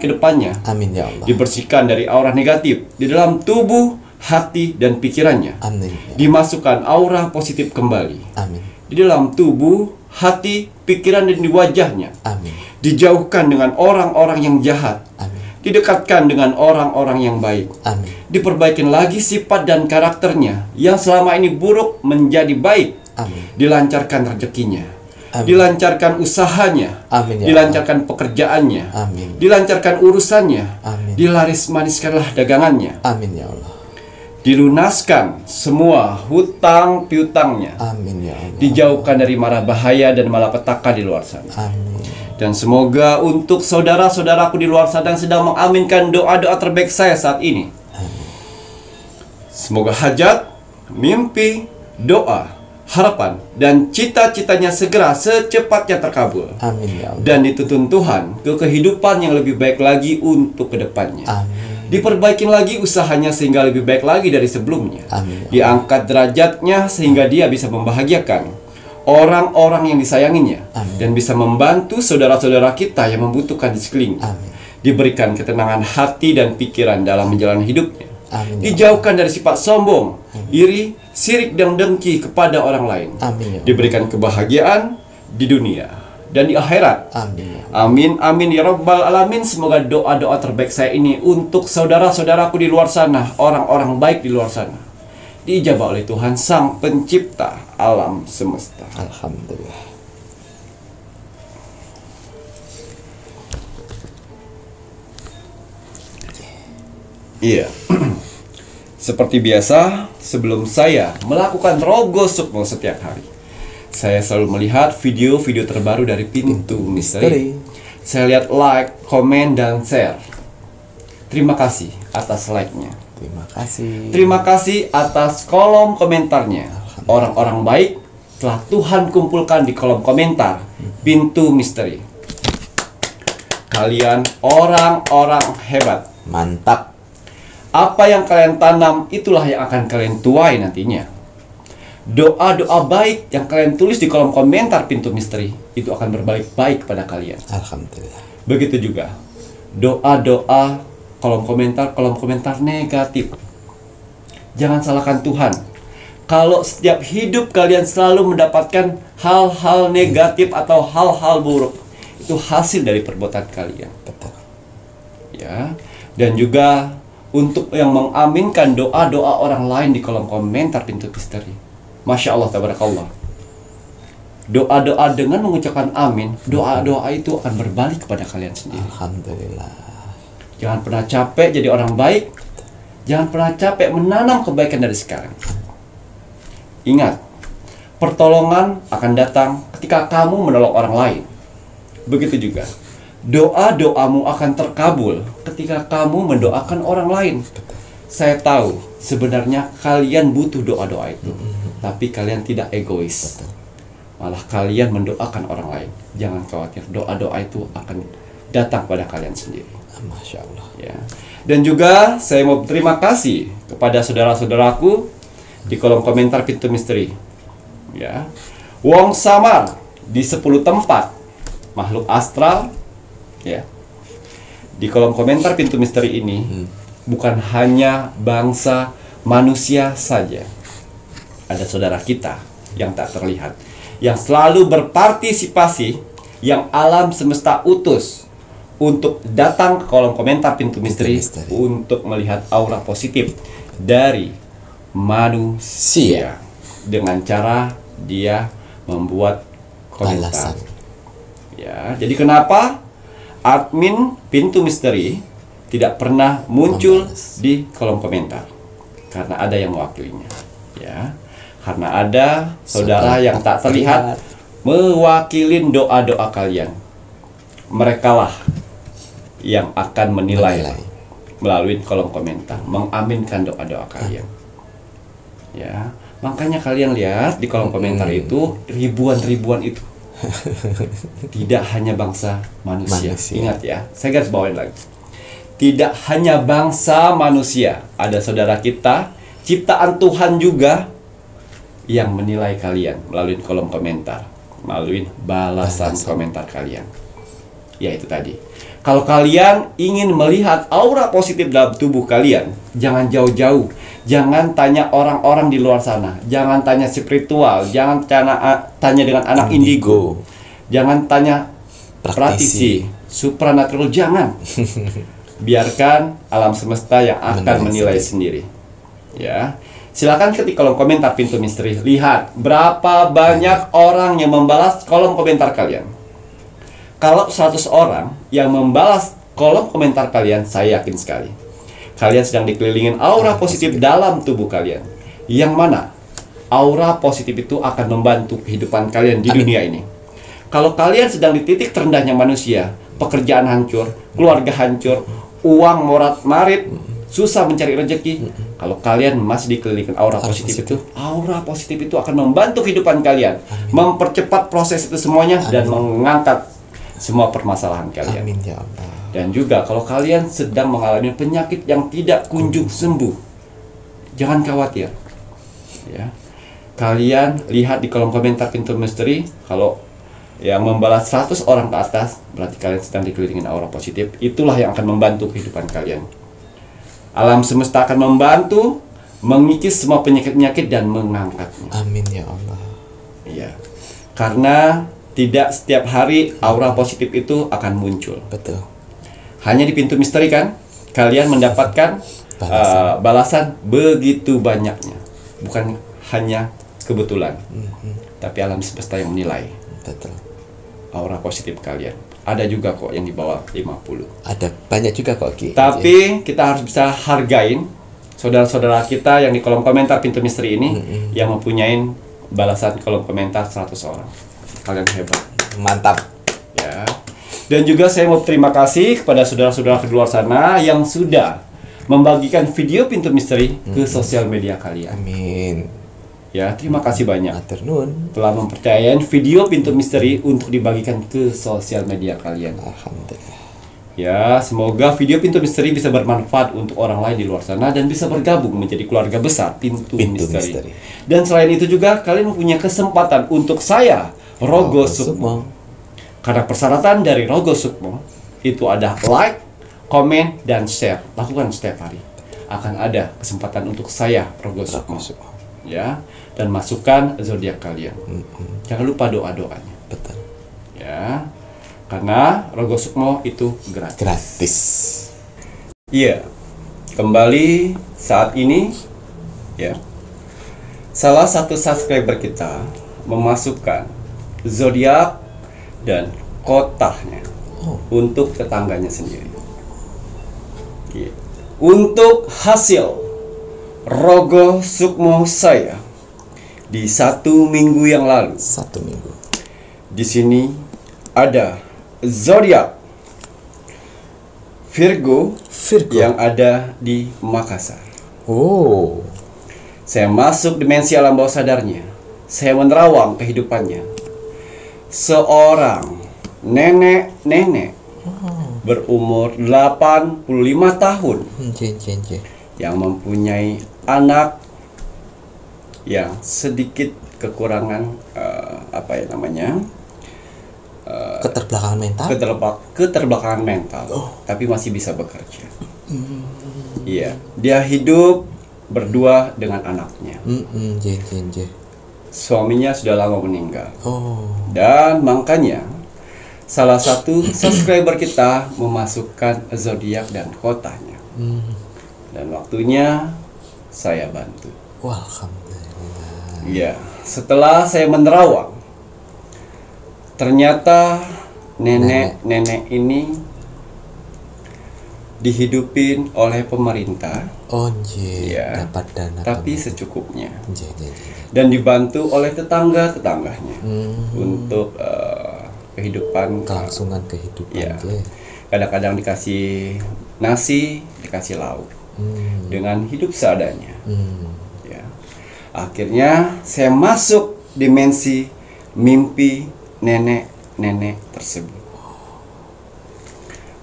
ke depannya, Amin ya Allah. dibersihkan dari aura negatif di dalam tubuh, hati, dan pikirannya, Amin. dimasukkan aura positif kembali Amin. di dalam tubuh, hati, pikiran, dan di wajahnya, Amin. dijauhkan dengan orang-orang yang jahat, Amin. didekatkan dengan orang-orang yang baik, Amin. diperbaikin lagi sifat dan karakternya yang selama ini buruk menjadi baik, Amin. dilancarkan rezekinya, Amin. dilancarkan usahanya, Amin ya dilancarkan pekerjaannya, Amin. dilancarkan urusannya, Amin. dilaris-maniskanlah dagangannya, Amin ya Allah. dilunaskan semua hutang piutangnya, Amin ya Allah. dijauhkan dari mara bahaya dan malapetaka di luar sana. Amin. Dan semoga untuk saudara-saudaraku di luar sana yang sedang mengaminkan doa-doa terbaik saya saat ini, semoga hajat, mimpi, doa, harapan, dan cita-citanya segera secepatnya terkabul, Amin ya Allah. dan dituntun Tuhan ke kehidupan yang lebih baik lagi untuk kedepannya. Amin. Diperbaikin lagi usahanya sehingga lebih baik lagi dari sebelumnya. Amin. Diangkat derajatnya sehingga dia bisa membahagiakan orang-orang yang disayanginya, Amin. dan bisa membantu saudara-saudara kita yang membutuhkan di sekelilingnya. Amin. Diberikan ketenangan hati dan pikiran dalam menjalani hidupnya. Amin. Dijauhkan dari sifat sombong, iri, sirik, dan dengki kepada orang lain. Amin ya Allah. Diberikan kebahagiaan di dunia dan di akhirat. Amin ya Allah. Amin, amin ya rabbal alamin. Semoga doa-doa terbaik saya ini untuk saudara-saudaraku di luar sana, orang-orang baik di luar sana, diijabah oleh Tuhan Sang Pencipta alam semesta. Alhamdulillah. Iya. Seperti biasa, sebelum saya melakukan rogo sukmo setiap hari, saya selalu melihat video-video terbaru dari Pintu Misteri. Saya lihat like, komen, dan share. Terima kasih atas like-nya. Terima kasih. Terima kasih atas kolom komentarnya. Orang-orang baik telah Tuhan kumpulkan di kolom komentar Pintu Misteri. Kalian orang-orang hebat. Mantap. Apa yang kalian tanam, itulah yang akan kalian tuai nantinya. Doa-doa baik yang kalian tulis di kolom komentar Pintu Misteri, itu akan berbalik baik kepada kalian. Alhamdulillah. Begitu juga doa-doa kolom komentar negatif. Jangan salahkan Tuhan. Kalau setiap hidup kalian selalu mendapatkan hal-hal negatif atau hal-hal buruk, itu hasil dari perbuatan kalian. Betul. Ya. Dan juga untuk yang mengaminkan doa-doa orang lain di kolom komentar Pintu Misteri. Masya Allah, tabarakallah. Doa-doa dengan mengucapkan amin, doa-doa itu akan berbalik kepada kalian sendiri. Alhamdulillah. Jangan pernah capek jadi orang baik. Jangan pernah capek menanam kebaikan dari sekarang. Ingat, pertolongan akan datang ketika kamu menolong orang lain. Begitu juga, doa-doamu akan terkabul ketika kamu mendoakan orang lain. Saya tahu sebenarnya kalian butuh doa-doa itu, tapi kalian tidak egois. Malah kalian mendoakan orang lain. Jangan khawatir, doa-doa itu akan datang pada kalian sendiri. Masya Allah. Ya. Dan juga saya mau berterima kasih kepada saudara-saudaraku di kolom komentar Pintu Misteri. Ya. Wong Samar di 10 tempat makhluk astral, ya. Di kolom komentar Pintu Misteri ini bukan hanya bangsa manusia saja. Ada saudara kita yang tak terlihat, yang selalu berpartisipasi, yang alam semesta utus untuk datang ke kolom komentar Pintu Misteri untuk melihat aura positif dari manusia dengan cara dia membuat komentar. Balasan. Ya, jadi kenapa admin Pintu Misteri tidak pernah muncul di kolom komentar? Karena ada yang mewakilinya. Ya, karena ada saudara yang tak terlihat mewakilin doa-doa kalian. Merekalah yang akan menilai melalui kolom komentar, mengaminkan doa-doa kalian. Ya, makanya kalian lihat di kolom komentar itu ribuan itu. Tidak hanya bangsa manusia. Ingat ya, saya garis bawain lagi. Tidak hanya bangsa manusia, ada saudara kita, ciptaan Tuhan juga yang menilai kalian melalui kolom komentar, melalui balasan komentar kalian. Ya itu tadi. Kalau kalian ingin melihat aura positif dalam tubuh kalian, jangan jauh-jauh. Jangan tanya orang-orang di luar sana. Jangan tanya spiritual. Jangan tanya dengan anak indigo. Jangan tanya praktisi. Supranatural, jangan. Biarkan alam semesta yang akan menilai sendiri. Ya. Silakan ketik kolom komentar Pintu Misteri. Lihat berapa banyak orang yang membalas kolom komentar kalian. Kalau 100 orang yang membalas kolom komentar kalian, saya yakin sekali kalian sedang dikelilingin aura positif dalam tubuh kalian. Yang mana aura positif itu akan membantu kehidupan kalian di dunia ini. Kalau kalian sedang di titik terendahnya manusia, pekerjaan hancur, keluarga hancur, uang morat-marit, susah mencari rezeki, kalau kalian masih dikelilingin aura positif itu, aura positif itu akan membantu kehidupan kalian, mempercepat proses itu semuanya, dan mengangkat semua permasalahan kalian. Amin ya Allah. Dan juga kalau kalian sedang mengalami penyakit yang tidak kunjung sembuh, jangan khawatir. Ya. Kalian lihat di kolom komentar Pintu Misteri, kalau yang membalas 100 orang ke atas, berarti kalian sedang dikelilingin aura positif. Itulah yang akan membantu kehidupan kalian. Alam semesta akan membantu mengikis semua penyakit-penyakit dan mengangkatnya. Amin ya Allah. Iya. Karena tidak setiap hari aura positif itu akan muncul. Betul. Hanya di Pintu Misteri kan kalian mendapatkan balasan begitu banyaknya. Bukan hanya kebetulan. Tapi alam semesta yang menilai. Betul. Aura positif kalian. Ada juga kok yang di bawah 50. Ada banyak juga kok Ki. Tapi kita harus bisa hargain saudara-saudara kita yang di kolom komentar Pintu Misteri ini yang mempunyai balasan kolom komentar 100 orang. Kalian hebat. Mantap. Ya. Dan juga saya mau terima kasih kepada saudara-saudara di luar sana yang sudah membagikan video Pintu Misteri ke sosial media kalian. Amin. Ya, terima kasih banyak Matur nuwun. telah mempercayain video Pintu Misteri untuk dibagikan ke sosial media kalian. Alhamdulillah. Ya, semoga video Pintu Misteri bisa bermanfaat untuk orang lain di luar sana dan bisa bergabung menjadi keluarga besar Pintu Misteri. Dan selain itu juga kalian mempunyai kesempatan untuk saya, Rogo Sukmo. Karena persyaratan dari Rogo Sukmo itu ada like, komen, dan share. Lakukan setiap hari. Akan ada kesempatan untuk saya, Rogo Sukmo. Ya, dan masukkan zodiak kalian. Jangan lupa doa-doanya. Betul. Ya. Karena Rogo Sukmo itu gratis. Gratis. Iya. Kembali saat ini ya. Salah satu subscriber kita memasukkan zodiak dan kotahnya untuk tetangganya sendiri. Iya. Untuk hasil Rogo Sukmo saya di 1 minggu yang lalu. 1 minggu. Di sini ada zodiak Virgo yang ada di Makassar. Oh. Saya masuk dimensi alam bawah sadarnya. Saya menerawang kehidupannya. Seorang nenek-nenek berumur 85 tahun yang mempunyai anak yang sedikit kekurangan keterbelakangan mental, tapi masih bisa bekerja. Iya, dia hidup berdua dengan anaknya. Suaminya sudah lama meninggal. Dan makanya salah satu subscriber kita memasukkan zodiak dan kotanya. Dan waktunya saya bantu. Alhamdulillah. Iya, setelah saya menerawang, ternyata nenek-nenek ini dihidupin oleh pemerintah. Ya, dapat dana. Tapi secukupnya. Dan dibantu oleh tetangga-tetangganya untuk kehidupan. Kelangsungan kehidupan. Ya. kadang-kadang dikasih nasi, dikasih lauk, dengan hidup seadanya. Ya. Akhirnya saya masuk dimensi mimpi nenek-nenek tersebut.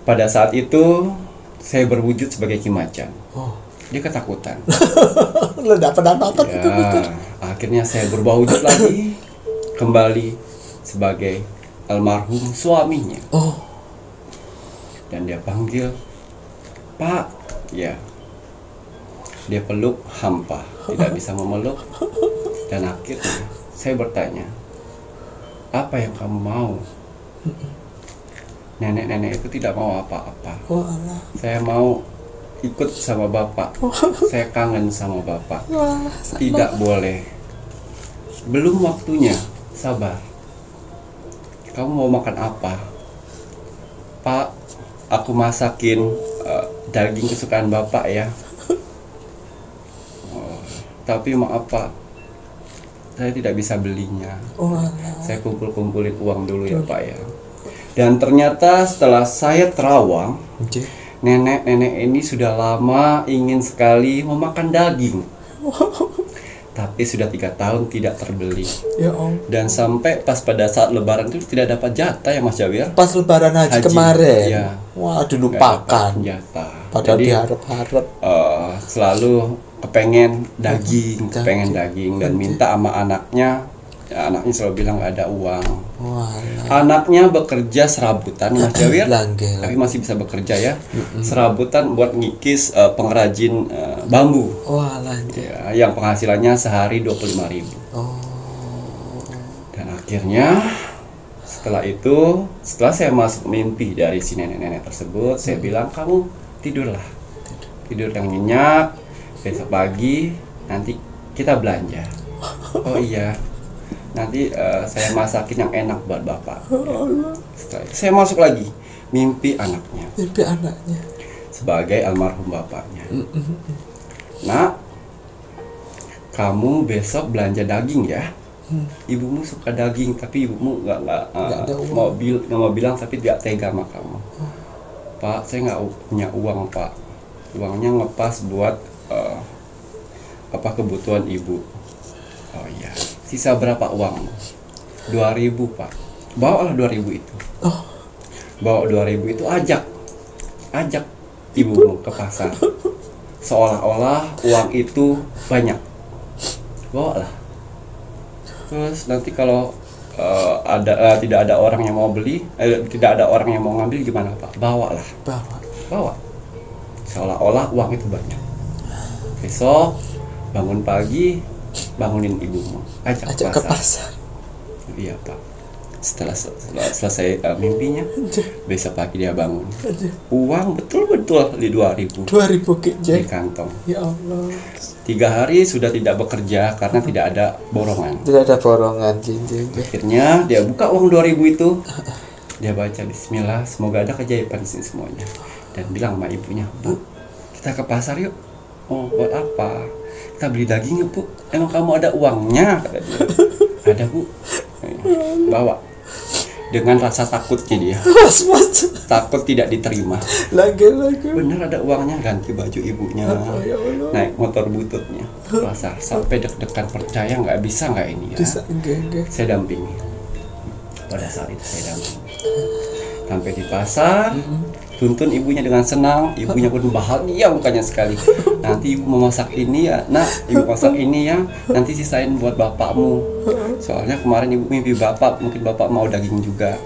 Pada saat itu saya berwujud sebagai Ki Macan. Dia ketakutan. Lo enggak pernah nonton Ya, itu, Mister. akhirnya saya berubah wujud lagi, kembali sebagai almarhum suaminya. Dan dia panggil, Pak. Ya. Dia peluk hampa, tidak bisa memeluk. Dan akhirnya saya bertanya, apa yang kamu mau? Nenek-nenek itu tidak mau apa-apa. Saya mau ikut sama bapak. Saya kangen sama bapak. Tidak boleh. Belum waktunya. Sabar. Kamu mau makan apa? Pak, aku masakin daging kesukaan bapak ya. Tapi maaf Pak, saya tidak bisa belinya. Saya kumpul-kumpulin uang dulu ya Pak ya. Dan ternyata setelah saya terawang, nenek-nenek ini sudah lama ingin sekali memakan daging. Tapi sudah 3 tahun tidak terbeli. Ya Om. Dan sampai pas pada saat lebaran itu tidak dapat jatah ya Mas Jawir. Pas lebaran haji kemarin. Ya. Wah, Nggak dilupakan. dapat jatah. Padahal Jadi, diharap-harap. selalu kepengen daging dan minta sama anaknya. Ya, anaknya selalu bilang nggak ada uang. Anaknya bekerja serabutan Mas Jawir, tapi masih bisa bekerja ya. Serabutan buat ngikis pengrajin bambu. Ya, yang penghasilannya sehari 25.000. Dan akhirnya setelah saya masuk mimpi dari si nenek-nenek tersebut, saya bilang, kamu tidurlah, tidur yang nyenyak. Besok pagi nanti kita belanja. Oh iya, nanti saya masakin yang enak buat bapak. Setelah itu saya masuk lagi mimpi anaknya. Sebagai almarhum bapaknya. Nak, kamu besok belanja daging ya. Ibumu suka daging, tapi ibumu nggak mau bilang, tapi tidak tega sama kamu. Pak, saya nggak punya uang Pak. Uangnya ngepas buat kebutuhan ibu. Oh iya, sisa berapa uang? 2.000 Pak. Bawalah 2.000 itu. Bawa 2.000 itu, ajak ibumu ke pasar. Seolah-olah uang itu banyak. Bawalah. Terus nanti kalau tidak ada orang yang mau beli, tidak ada orang yang mau ngambil, gimana Pak? Bawalah. Bawa. Seolah-olah uang itu banyak. Besok bangun pagi, bangunin ibumu, ajak ke pasar. Iya Pak. Setelah selesai mimpinya, besok pagi dia bangun. Uang betul-betul di 2.000 di kantong. Ya Allah. 3 hari sudah tidak bekerja karena tidak ada borongan. Akhirnya dia buka uang 2.000 itu. Dia baca Bismillah, semoga ada keajaiban di sini semuanya. Dan bilang sama ibunya, Bu, kita ke pasar yuk. Oh, buat apa? Kita beli daging yuk Bu. Emang kamu ada uangnya? Kata dia. Ada Bu. Bawa. Dengan rasa takutnya dia. Takut tidak diterima. Bener ada uangnya, ganti baju ibunya. Naik motor bututnya. Pasar. Sampai deg-degan, percaya nggak bisa nggak ini ya. Saya dampingi. Pada saat itu saya dampingi. Sampai di pasar. Tuntun ibunya dengan senang, ibunya pun bahagia mukanya sekali. Nanti ibu mau masak ini ya, nak, ibu masak ini ya, nanti sisain buat bapakmu. Soalnya kemarin ibu mimpi bapak, mungkin bapak mau daging juga.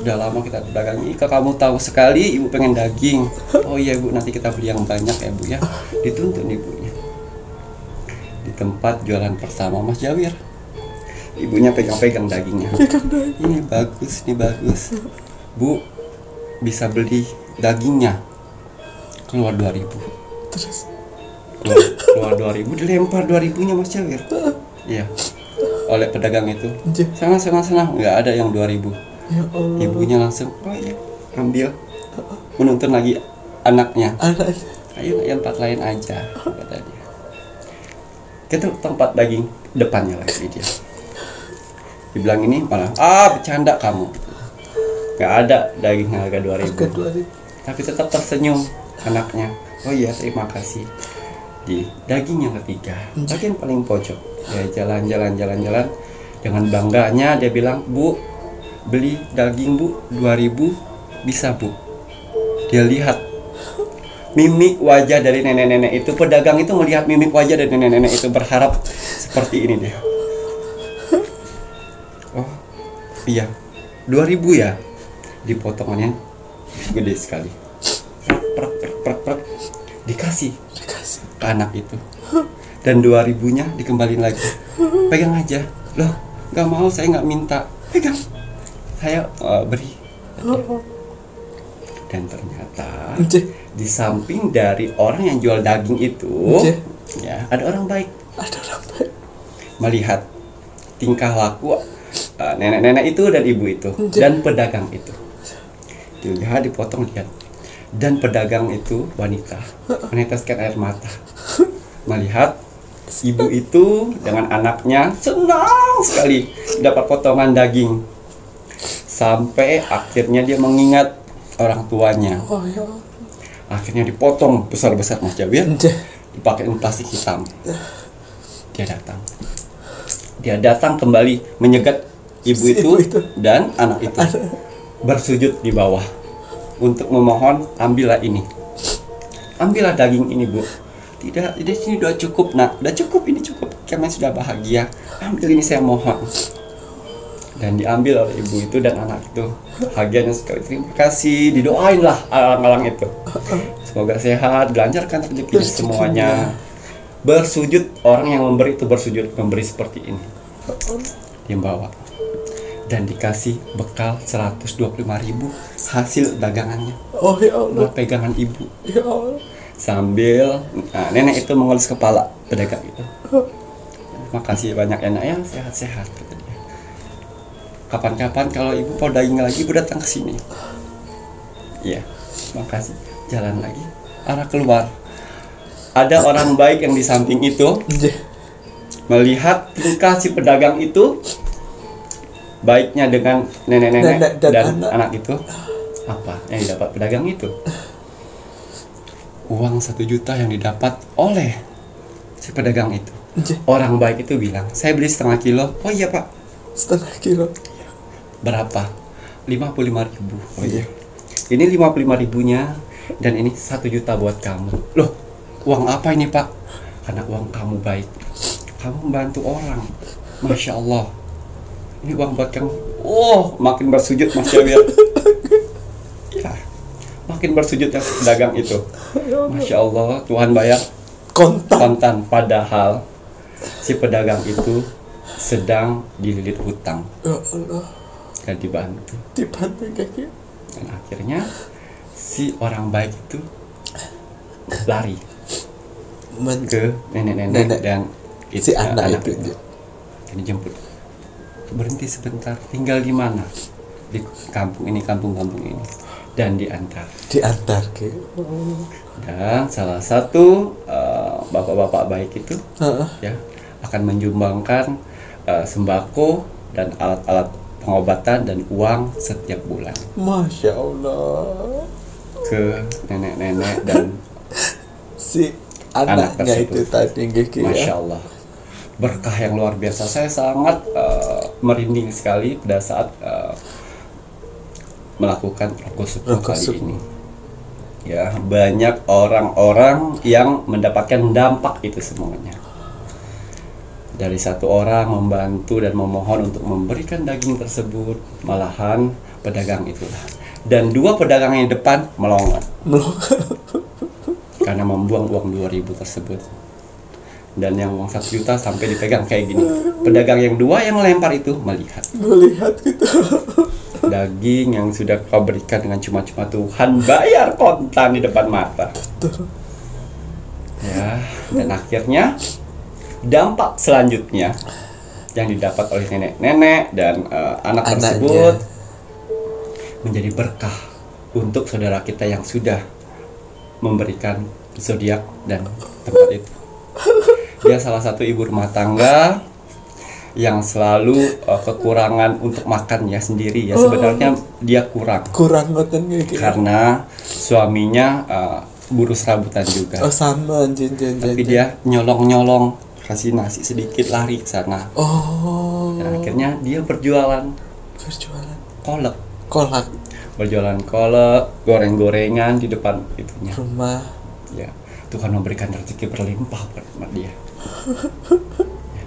Udah lama kita dagangi, kamu tahu sekali ibu pengen daging. Oh iya ibu, nanti kita beli yang banyak ya bu ya. Dituntun ibunya. Di tempat jualan pertama Mas Jawir, ibunya pegang-pegang dagingnya. Ini bagus. Bu, bisa beli dagingnya. Keluar 2.000. Terus keluar 2.000, dilempar 2.000-nya Mas Jawir. Iya. Oleh pedagang itu. Sana, nggak ada yang 2.000. Ya Allah. Ibunya langsung, oh iya, ambil. Menuntun lagi anaknya. Ayo yang tempat lain aja, kata dia. Ke tempat daging depannya lagi dia. Dibilang ini malah, bercanda kamu. Gak ada daging harga 2.000. tapi tetap tersenyum anaknya. Oh iya, terima kasih. Di daging yang ketiga, bagian paling pojok, dia jalan-jalan dengan bangganya dia bilang, "Bu, beli daging Bu, 2.000 bisa Bu?" Dia lihat mimik wajah dari nenek-nenek itu, pedagang itu melihat mimik wajah dari nenek-nenek itu, berharap seperti ini dia. Oh iya, 2.000 ya? Dipotongannya gede sekali. Prek. Dikasih ke anak itu. Dan 2.000-nya dikembaliin lagi. Pegang aja. Loh, nggak mau, saya nggak minta. Pegang. Saya beri. Dan ternyata di samping dari orang yang jual daging itu, ya ada orang baik. Melihat tingkah laku nenek-nenek itu dan ibu itu dan pedagang itu. Dilihat, dipotong, lihat. Dan pedagang itu wanita meneteskan air mata melihat ibu itu dengan anaknya senang sekali dapat potongan daging, sampai akhirnya dia mengingat orang tuanya. Akhirnya dipotong besar-besar Mas Jawir, dipakai plastik hitam. Dia datang kembali menyegat ibu itu dan anak itu, bersujud di bawah untuk memohon, ambillah daging ini Bu. Tidak, di sini udah cukup Nak, udah cukup, ini cukup, kami sudah bahagia, ambil ini saya mohon. Dan diambil oleh ibu itu dan anak itu, bahagianya sekali, terima kasih, didoain lah alang-alang itu, semoga sehat, dilancarkan rezeki semuanya. Bersujud, orang yang memberi itu bersujud, memberi seperti ini. Dia bawa dan dikasih bekal 125.000 hasil dagangannya. Oh ya Allah. Buat pegangan ibu. Ya Allah. Sambil nenek itu mengelus kepala pedagang itu. Terima kasih banyak ya Nak ya, sehat-sehat kata dia. Kapan-kapan kalau ibu mau daging lagi, ibu datang ke sini. Iya, makasih. Jalan lagi, arah keluar. Ada orang baik yang di samping itu melihat tingkah si pedagang itu, baiknya dengan nenek-nenek dan anak itu. Apa yang didapat pedagang itu? Uang 1 juta yang didapat oleh si pedagang itu. Orang baik itu bilang, saya beli 1/2 kilo. Oh iya Pak, 1/2 kilo. berapa? 55.000. Oh iya, ini 55.000-nya dan ini 1 juta buat kamu. Loh, uang apa ini Pak? Karena uang kamu baik, kamu membantu orang, Masya Allah, ini uang buat kamu. Oh, makin bersujud Mas Jawir. Ya, makin bersujud yang pedagang itu. Masya Allah, Tuhan bayar kontan. Padahal si pedagang itu sedang dililit hutang. Ya Allah. Dan dibantu kaki. Dan akhirnya si orang baik itu lari ke nenek-nenek dan si anak itu. Dan dijemput. Berhenti sebentar, tinggal di mana? Di kampung ini. Dan diantar ke. Dan salah satu bapak-bapak baik itu ya akan menyumbangkan sembako dan alat-alat pengobatan dan uang setiap bulan. Masya Allah. Ke nenek-nenek dan si anaknya itu tadi ya. Masya Allah, berkah yang luar biasa. Saya sangat merinding sekali pada saat melakukan Rogosubuh kali ini. Ya, banyak orang-orang yang mendapatkan dampak itu semuanya. Dari satu orang membantu dan memohon untuk memberikan daging tersebut, malahan pedagang itulah. Dan 2 pedagang yang depan melongo karena membuang uang 2.000 tersebut. Dan yang uang 1 juta sampai dipegang kayak gini. Pedagang yang 2 yang lempar itu melihat gitu. Daging yang sudah kau berikan dengan cuma-cuma, Tuhan bayar kontan di depan mata. Ya, dan akhirnya dampak selanjutnya yang didapat oleh nenek-nenek dan anak tersebut menjadi berkah untuk saudara kita yang sudah memberikan zodiak dan tempat itu. Dia salah satu ibu rumah tangga yang selalu kekurangan untuk makan ya sendiri ya. Sebenarnya dia kurang ngoten iki. karena suaminya buruh serabutan juga. Oh sama jen. Tapi dia nyolong kasih nasi sedikit lari ke sana. Oh. Dan akhirnya dia berjualan kolak. Berjualan kolak, goreng-gorengan di depan itunya. Rumah. Ya, Tuhan memberikan rezeki berlimpah buat dia. Ya.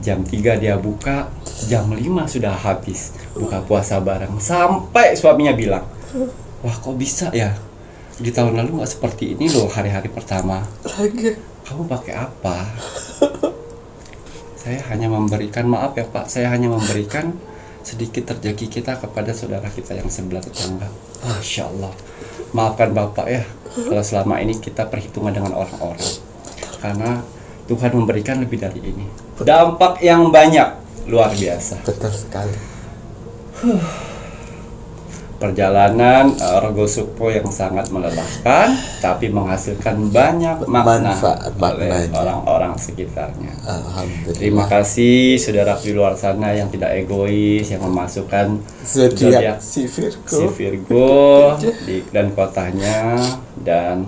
Jam 3 dia buka, jam 5 sudah habis buka puasa bareng. Sampai suaminya bilang, wah kok bisa ya? Di tahun lalu nggak seperti ini loh hari-hari pertama. Kamu pakai apa? Saya hanya memberikan, maaf ya Pak, saya hanya memberikan sedikit rezeki kita kepada saudara kita yang sebelah tetangga. Masya Allah. Maafkan Bapak ya, kalau selama ini kita perhitungan dengan orang-orang. Karena Tuhan memberikan lebih dari ini. Dampak yang banyak, luar biasa. Betul sekali. Perjalanan Rogo Sukmo yang sangat melelahkan, tapi menghasilkan banyak makna oleh orang-orang sekitarnya. Alhamdulillah. Terima kasih saudara di luar sana yang tidak egois, yang memasukkan zodiak si Virgo dan kotanya, dan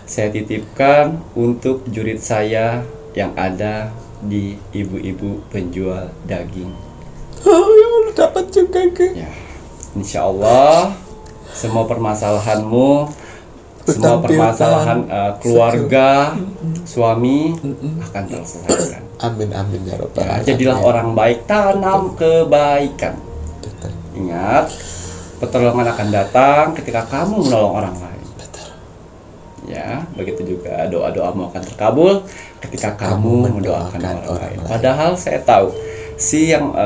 saya titipkan untuk jurit saya yang ada di ibu-ibu penjual daging. Oh, ya Allah, dapat juga ke. Ya. Insya Allah semua permasalahanmu, semua permasalahan keluarga, suami akan terselesaikan. Amin ya Rabbal Ya, alamin. jadilah orang baik, tanam kebaikan. Betul. Ingat, pertolongan akan datang ketika kamu menolong orang lain. Betul. Ya, begitu juga doa-doamu akan terkabul ketika kamu mendoakan orang lain. Padahal saya tahu si yang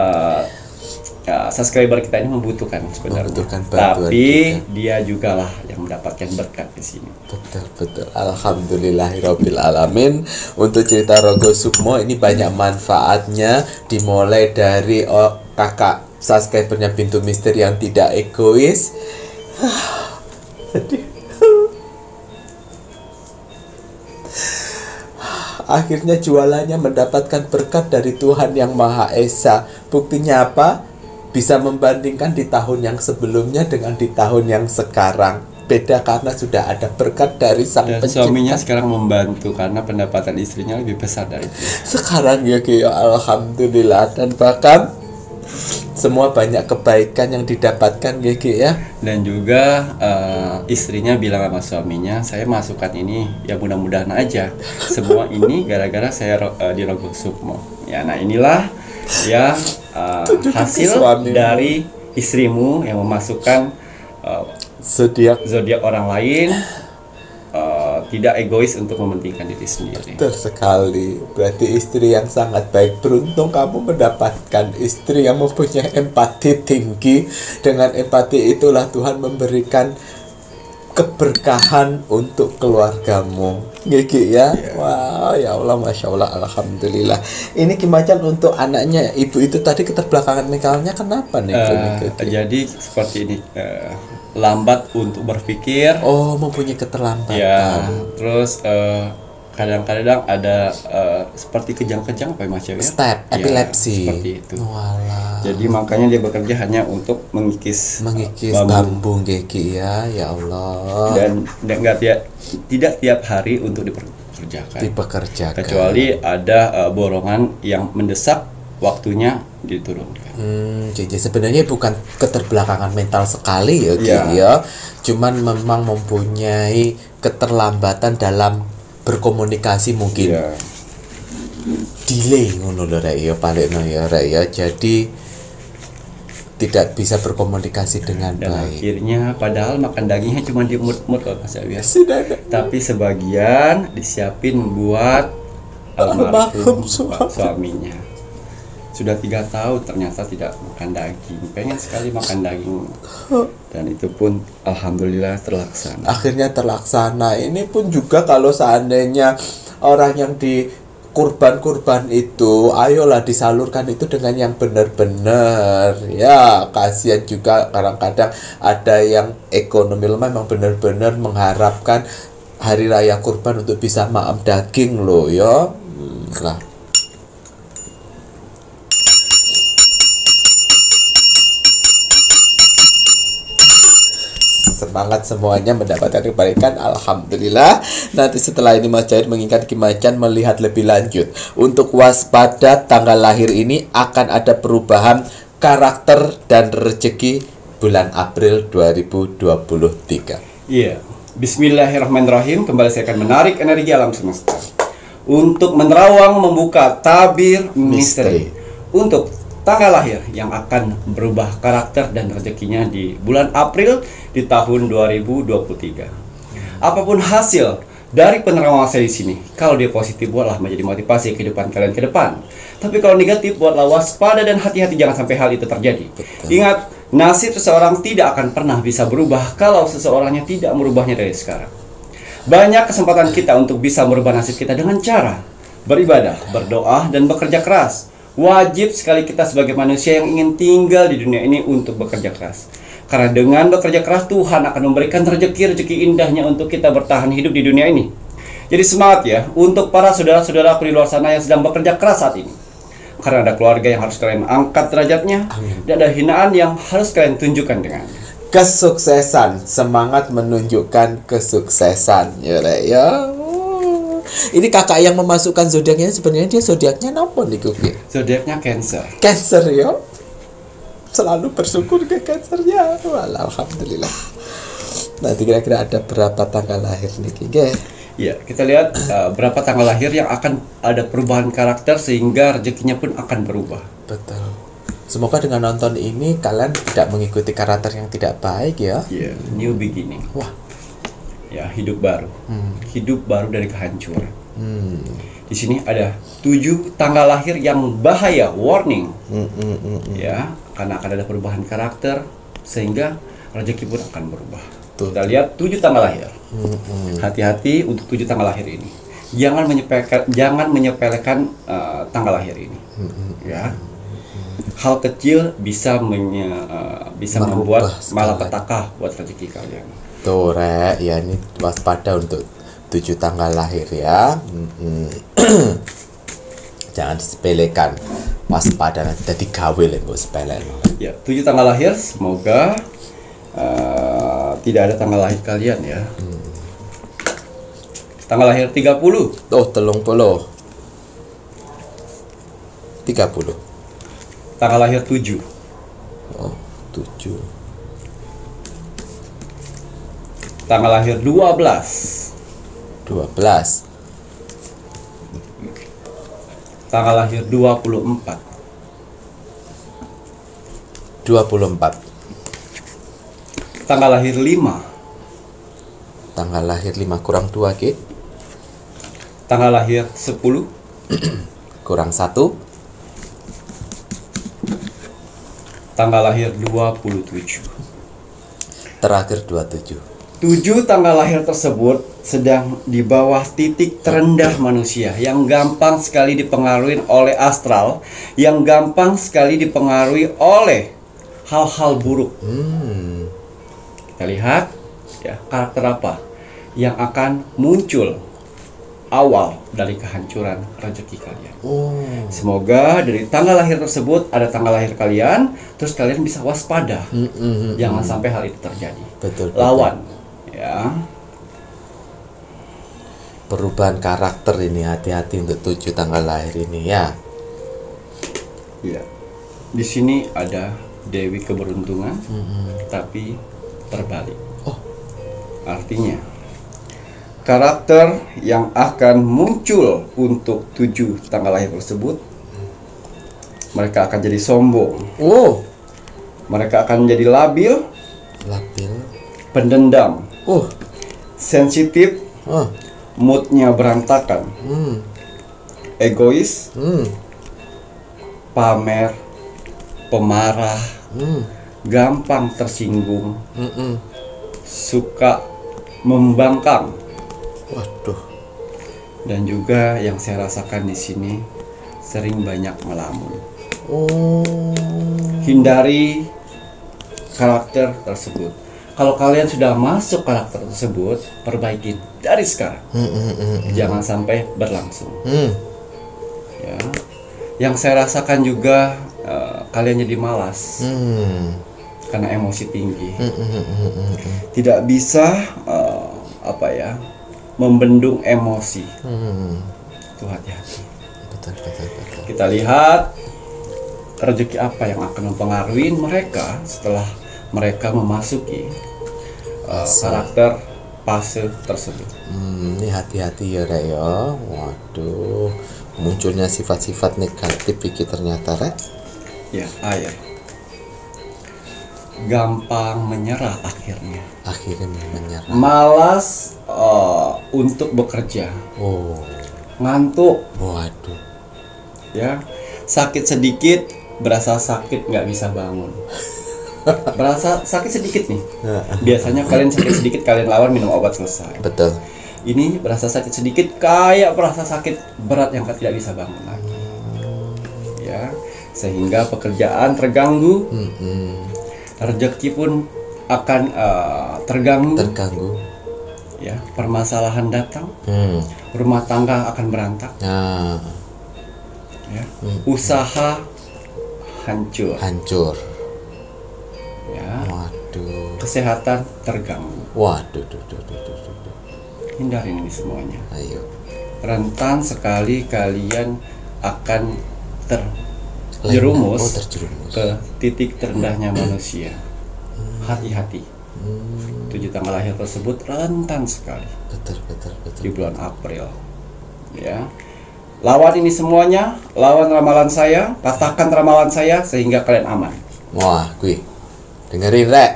subscriber kita ini membutuhkan sebenarnya, tapi dia juga lah yang mendapatkan berkat di sini. Betul. Alhamdulillahirabbil alamin. Untuk cerita Rogo Sukmo ini banyak manfaatnya, dimulai dari kakak subscribernya Pintu Misteri yang tidak egois. Sedih. Akhirnya jualannya mendapatkan berkat dari Tuhan yang Maha Esa. Buktinya apa? Bisa membandingkan di tahun yang sebelumnya dengan di tahun yang sekarang. Beda karena sudah ada berkat dari sang pencipta. Suaminya sekarang membantu karena pendapatan istrinya lebih besar dari itu. Sekarang ya alhamdulillah, dan bahkan semua banyak kebaikan yang didapatkan ya. Dan juga istrinya bilang sama suaminya, saya masukkan ini ya mudah-mudahan aja. Semua ini gara-gara saya di Rogo Sukmo. Ya, nah inilah ya hasil dari istrimu yang memasukkan zodiak orang lain, tidak egois untuk mementingkan diri sendiri. Betul sekali. Berarti istri yang sangat baik. Beruntung kamu mendapatkan istri yang mempunyai empati tinggi. Dengan empati itulah Tuhan memberikan keberkahan untuk keluargamu. Gigi ya. Wow, ya Allah, Masya Allah, Alhamdulillah. Ini Kimacan untuk anaknya ibu itu tadi keterbelakangan mentalnya kenapa nih? Jadi seperti ini, lambat untuk berpikir. Oh, mempunyai keterlambatan. Ya, terus kadang-kadang ada seperti kejang-kejang apa Mas Jawi? Step, ya, epilepsi. Seperti itu. Walah. Jadi makanya dia bekerja hanya untuk mengikis bambu gigi ya Allah. Dan tidak tiap hari untuk dipekerjakan. Kecuali ada borongan yang mendesak, waktunya diturunkan. Jadi sebenarnya bukan keterbelakangan mental sekali ya. Cuman memang mempunyai keterlambatan dalam berkomunikasi mungkin. Delay ngono lho rek ya, palekno ya rek ya. Jadi tidak bisa berkomunikasi dengan dan baik. Akhirnya padahal makan dagingnya cuma diemut-emut loh Mas Jawi. Tapi sebagian disiapin buat almarhum suaminya. Sudah 3 tahun ternyata tidak makan daging. Pengen sekali makan daging. Dan itu pun alhamdulillah terlaksana. Akhirnya terlaksana. Ini pun juga kalau seandainya orang yang di kurban itu, ayolah disalurkan itu dengan yang benar-benar. Ya, kasihan juga kadang-kadang ada yang ekonomi lemah, memang benar-benar mengharapkan hari raya kurban untuk bisa maaf daging loh ya. Lah. semangat semuanya mendapatkan kebaikan. Alhamdulillah. Nanti setelah ini Mas Jahid mengingat Ki Macan melihat lebih lanjut. Untuk waspada tanggal lahir ini akan ada perubahan karakter dan rezeki bulan April 2023. Iya. Bismillahirrahmanirrahim. Kembali saya akan menarik energi alam semesta untuk menerawang membuka tabir misteri untuk tanggal lahir yang akan berubah karakter dan rezekinya di bulan April di tahun 2023. Apapun hasil dari penerawangan saya di sini, kalau dia positif buatlah menjadi motivasi kehidupan kalian ke depan. Tapi kalau negatif buatlah waspada dan hati-hati jangan sampai hal itu terjadi. Ingat, nasib seseorang tidak akan pernah bisa berubah kalau seseorangnya tidak merubahnya dari sekarang. Banyak kesempatan kita untuk bisa merubah nasib kita dengan cara beribadah, berdoa, dan bekerja keras. Wajib sekali kita sebagai manusia yang ingin tinggal di dunia ini untuk bekerja keras. Karena dengan bekerja keras Tuhan akan memberikan rezeki-rezeki indahnya untuk kita bertahan hidup di dunia ini. Jadi semangat ya untuk para saudara-saudaraku di luar sana yang sedang bekerja keras saat ini. Karena ada keluarga yang harus kalian angkat derajatnya. Dan ada hinaan yang harus kalian tunjukkan dengan kesuksesan, semangat menunjukkan kesuksesan. Ya, ya. Ini kakak yang memasukkan zodiaknya sebenarnya dia zodiaknya apa nih Kuki? zodiaknya Cancer. Cancer ya. Selalu bersyukur ke Cancernya. Alhamdulillah. Nanti kira-kira ada berapa tanggal lahir nih Kiki? Ya, kita lihat berapa tanggal lahir yang akan ada perubahan karakter sehingga rezekinya pun akan berubah. Betul. Semoga dengan nonton ini kalian tidak mengikuti karakter yang tidak baik ya. Ya, new beginning. Wah. Ya, hidup baru. Hidup baru dari kehancuran. Di sini ada 7 tanggal lahir yang bahaya, warning. Ya, karena akan ada perubahan karakter sehingga rezeki pun akan berubah. Kita lihat 7 tanggal lahir. Hati-hati untuk 7 tanggal lahir ini. Jangan menyepelekan tanggal lahir ini. Ya. Hal kecil bisa membuat malapetaka buat rezeki kalian. Tuh Rek, ya ini waspada untuk 7 tanggal lahir ya. Jangan disepelekan. Waspada nanti jadi gawe lho sepele. Ya, 7 tanggal lahir semoga tidak ada tanggal lahir kalian ya. Tanggal lahir 30. Oh, 30. 30. Tanggal lahir 7. Oh, 7. Tanggal lahir 12. 12. Tanggal lahir 24. 24. Tanggal lahir 5. Tanggal lahir 5 kurang 2 Ki. Tanggal lahir 10. Kurang 1. Tanggal lahir 27. Terakhir 27. 7 tanggal lahir tersebut sedang di bawah titik terendah manusia yang gampang sekali dipengaruhi oleh astral, yang gampang sekali dipengaruhi oleh hal-hal buruk. Kita lihat ya karakter apa yang akan muncul awal dari kehancuran rezeki kalian. Semoga dari tanggal lahir tersebut ada tanggal lahir kalian, terus kalian bisa waspada. Jangan sampai hal itu terjadi. Betul. Lawan ya. Perubahan karakter ini hati-hati untuk 7 tanggal lahir ini ya. Iya. Di sini ada Dewi Keberuntungan, tapi terbalik. Oh. Artinya karakter yang akan muncul untuk 7 tanggal lahir tersebut, mereka akan jadi sombong. Oh. Mereka akan menjadi labil, pendendam, sensitif, moodnya berantakan, egois, pamer, pemarah, gampang tersinggung, suka membangkang. Waduh. Dan juga yang saya rasakan di sini sering banyak melamun. Hindari karakter tersebut. Kalau kalian sudah masuk karakter tersebut, perbaiki dari sekarang. Jangan sampai berlangsung. Ya. Yang saya rasakan juga kalian jadi malas. karena emosi tinggi. Tidak bisa membendung emosi. Itu hati-hati. Betul. Kita lihat rezeki apa yang akan mempengaruhi mereka setelah mereka memasuki karakter fase tersebut. Ini hati-hati ya Rek ya. Waduh, munculnya sifat-sifat negatif iki ternyata Rek. Ya, air. Gampang menyerah akhirnya. Akhirnya menyerah. Malas untuk bekerja. Oh, Ngantuk. waduh. Ya, sakit sedikit berasa sakit nggak bisa bangun. Berasa sakit sedikit nih. Biasanya kalian sakit sedikit kalian lawan minum obat selesai. Betul. Ini berasa sakit sedikit kayak berasa sakit berat yang tidak bisa bangun lagi. Ya, sehingga pekerjaan terganggu, rezeki pun akan terganggu. Ya, permasalahan datang, rumah tangga akan berantak. Nah, Ya, usaha hancur. Ya, Waduh. kesehatan terganggu. Waduh. Hindarin ini semuanya. Ayo. Rentan sekali kalian akan Oh, terjerumus terjerumus. ke titik terendahnya manusia. Hati-hati. 7 tanggal lahir tersebut rentan sekali Betul. di bulan April. Ya. Lawan ini semuanya, lawan ramalan saya, katakan ramalan saya sehingga kalian aman. Wah, gue dengerin Rek.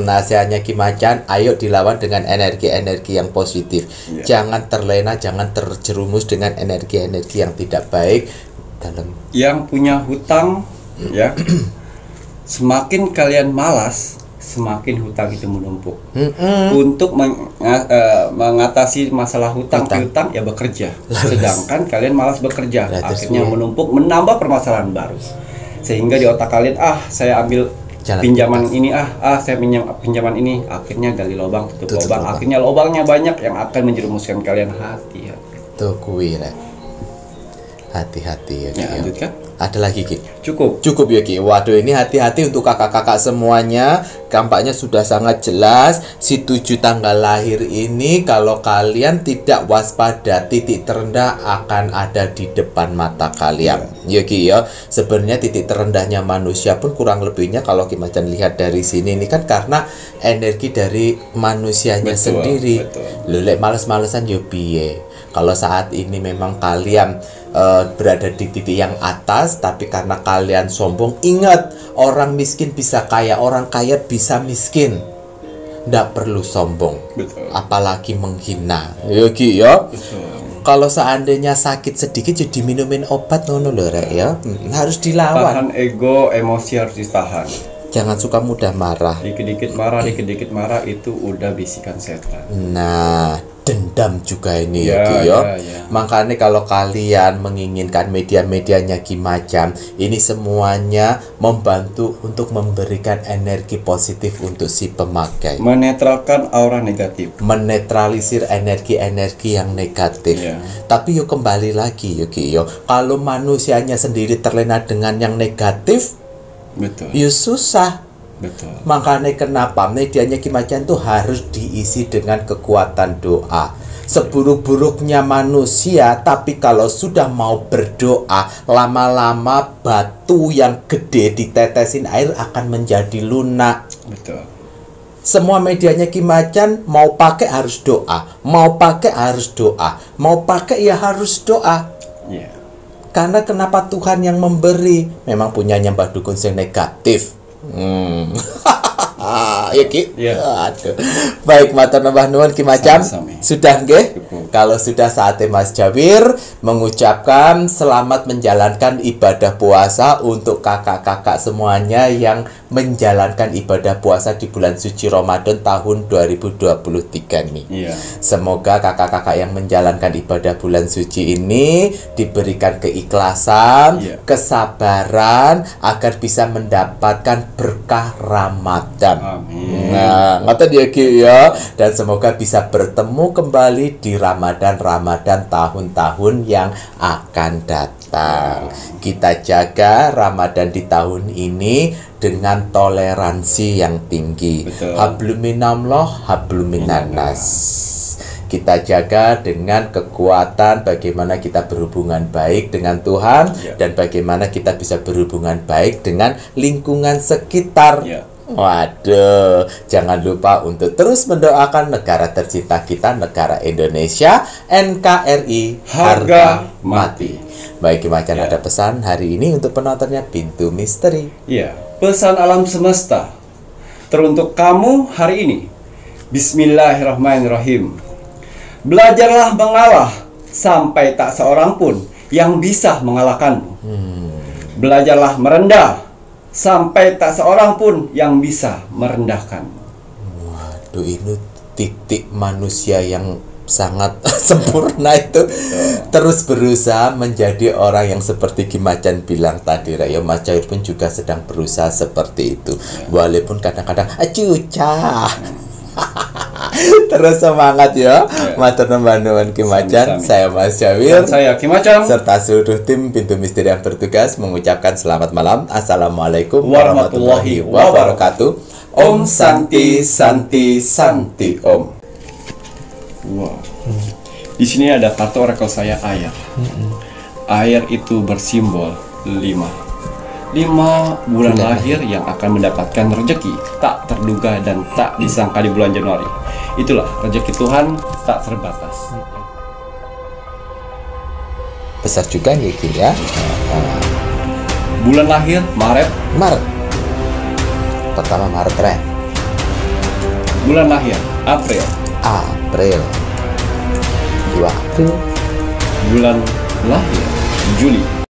Nasihatnya Ki Macan, ayo dilawan dengan energi-energi yang positif. Iya. Jangan terlena, jangan terjerumus dengan energi-energi yang tidak baik dalam. Yang punya hutang, ya, semakin kalian malas, semakin hutang itu menumpuk. Untuk mengatasi masalah hutang piutang ya bekerja. Sedangkan kalian malas bekerja, akhirnya menumpuk menambah permasalahan baru. Sehingga di otak kalian, saya ambil Jalan pinjaman ini, saya pinjaman ini, akhirnya gali lubang, tutup lubang, akhirnya lubangnya banyak yang akan menjerumuskan kalian. Hati-hati. Tuh kuwi Rek. Hati-hati ya Ki. Ya, lanjutkan. Ada lagi Ki? Cukup Ya Ki. Waduh, ini hati-hati untuk kakak-kakak semuanya. Kampaknya sudah sangat jelas. Si 7 tanggal lahir ini kalau kalian tidak waspada, titik terendah akan ada di depan mata kalian. Ya Ki ya. Sebenarnya titik terendahnya manusia pun kurang lebihnya kalau Ki Macan lihat dari sini ini kan karena energi dari manusianya sendiri. Lelek males-malesan yo piye. Kalau saat ini memang kalian berada di titik yang atas, tapi karena kalian sombong, ingat, orang miskin bisa kaya, orang kaya bisa miskin. Nggak perlu sombong. Betul. Apalagi menghina. Ya Ki ya. Kalau seandainya sakit sedikit jadi minumin obat ngono lho Rek ya. Harus dilawan. Tahan ego, emosi harus ditahan. Jangan suka mudah marah. Dikit-dikit marah itu udah bisikan setan. Nah, dendam juga ini Ya, Ki ya. ya. Makanya kalau kalian menginginkan media-medianya Ki Macan, ini semuanya membantu untuk memberikan energi positif untuk si pemakai. Menetralkan aura negatif. Menetralisir energi-energi yang negatif. Ya. Tapi yuk kembali lagi yuk Ki yo. Kalau manusianya sendiri terlena dengan yang negatif, Betul. ya susah. Betul. Makanya kenapa medianya Ki Macan tuh harus diisi dengan kekuatan doa. Seburuk-buruknya manusia, tapi kalau sudah mau berdoa, lama-lama batu yang gede ditetesin air akan menjadi lunak. Betul. Semua medianya Ki Macan mau pakai harus doa, mau pakai harus doa, mau pakai ya harus doa. Iya. Karena kenapa Tuhan yang memberi? Memang punyanya Mbah Dukun yang negatif. Ya Ki. Iya. Aduh. Baik, matur nambah nuwun Ki Macan. Sami-sami. Sudah nggih? Cukup. Kalau sudah saatnya Mas Jawir mengucapkan selamat menjalankan ibadah puasa untuk kakak-kakak semuanya yang menjalankan ibadah puasa di bulan suci Ramadan tahun 2023 nih. Iya. Semoga kakak-kakak yang menjalankan ibadah bulan suci ini diberikan keikhlasan, Iya. kesabaran agar bisa mendapatkan berkah Ramadan. Amin. Nah, ngoten ya Ki ya. Dan semoga bisa bertemu kembali di Ramadan tahun-tahun yang akan datang. Kita jaga Ramadan di tahun ini dengan toleransi yang tinggi. Betul. Hablum minallah, hablum minannas. Kita jaga dengan kekuatan bagaimana kita berhubungan baik dengan Tuhan, dan bagaimana kita bisa berhubungan baik dengan lingkungan sekitar. Waduh, jangan lupa untuk terus mendoakan negara tercinta kita, negara Indonesia, NKRI, harga mati. Baik, Macan, ada pesan hari ini untuk penontonnya Pintu Misteri. Iya, pesan alam semesta teruntuk kamu hari ini. Bismillahirrahmanirrahim. Belajarlah mengalah sampai tak seorang pun yang bisa mengalahkanmu. Belajarlah merendah sampai tak seorang pun yang bisa merendahkan. Waduh, ini titik manusia yang sangat sempurna itu. Terus berusaha menjadi orang yang seperti Kimacan bilang tadi, Rayo. Mas Cair pun juga sedang berusaha seperti itu. Walaupun kadang-kadang cucah. Terus semangat ya. Matur nuwun Kimacan. Saya Mas Jawir. Saya Kimacan. Serta seluruh tim Pintu Misteri yang bertugas mengucapkan selamat malam. Assalamualaikum warahmatullahi wabarakatuh. Om Santi Santi Santi Om. Wow. Di sini ada kartu orakel saya air. Air itu bersimbol 5 bulan lahir yang akan mendapatkan rezeki tak terduga dan tak disangka di bulan Januari. Itulah rezeki Tuhan tak terbatas. Besar juga ya. Bulan lahir Maret. Pertama Maret, Ren. Bulan lahir April. 2 April. Bulan lahir Juli.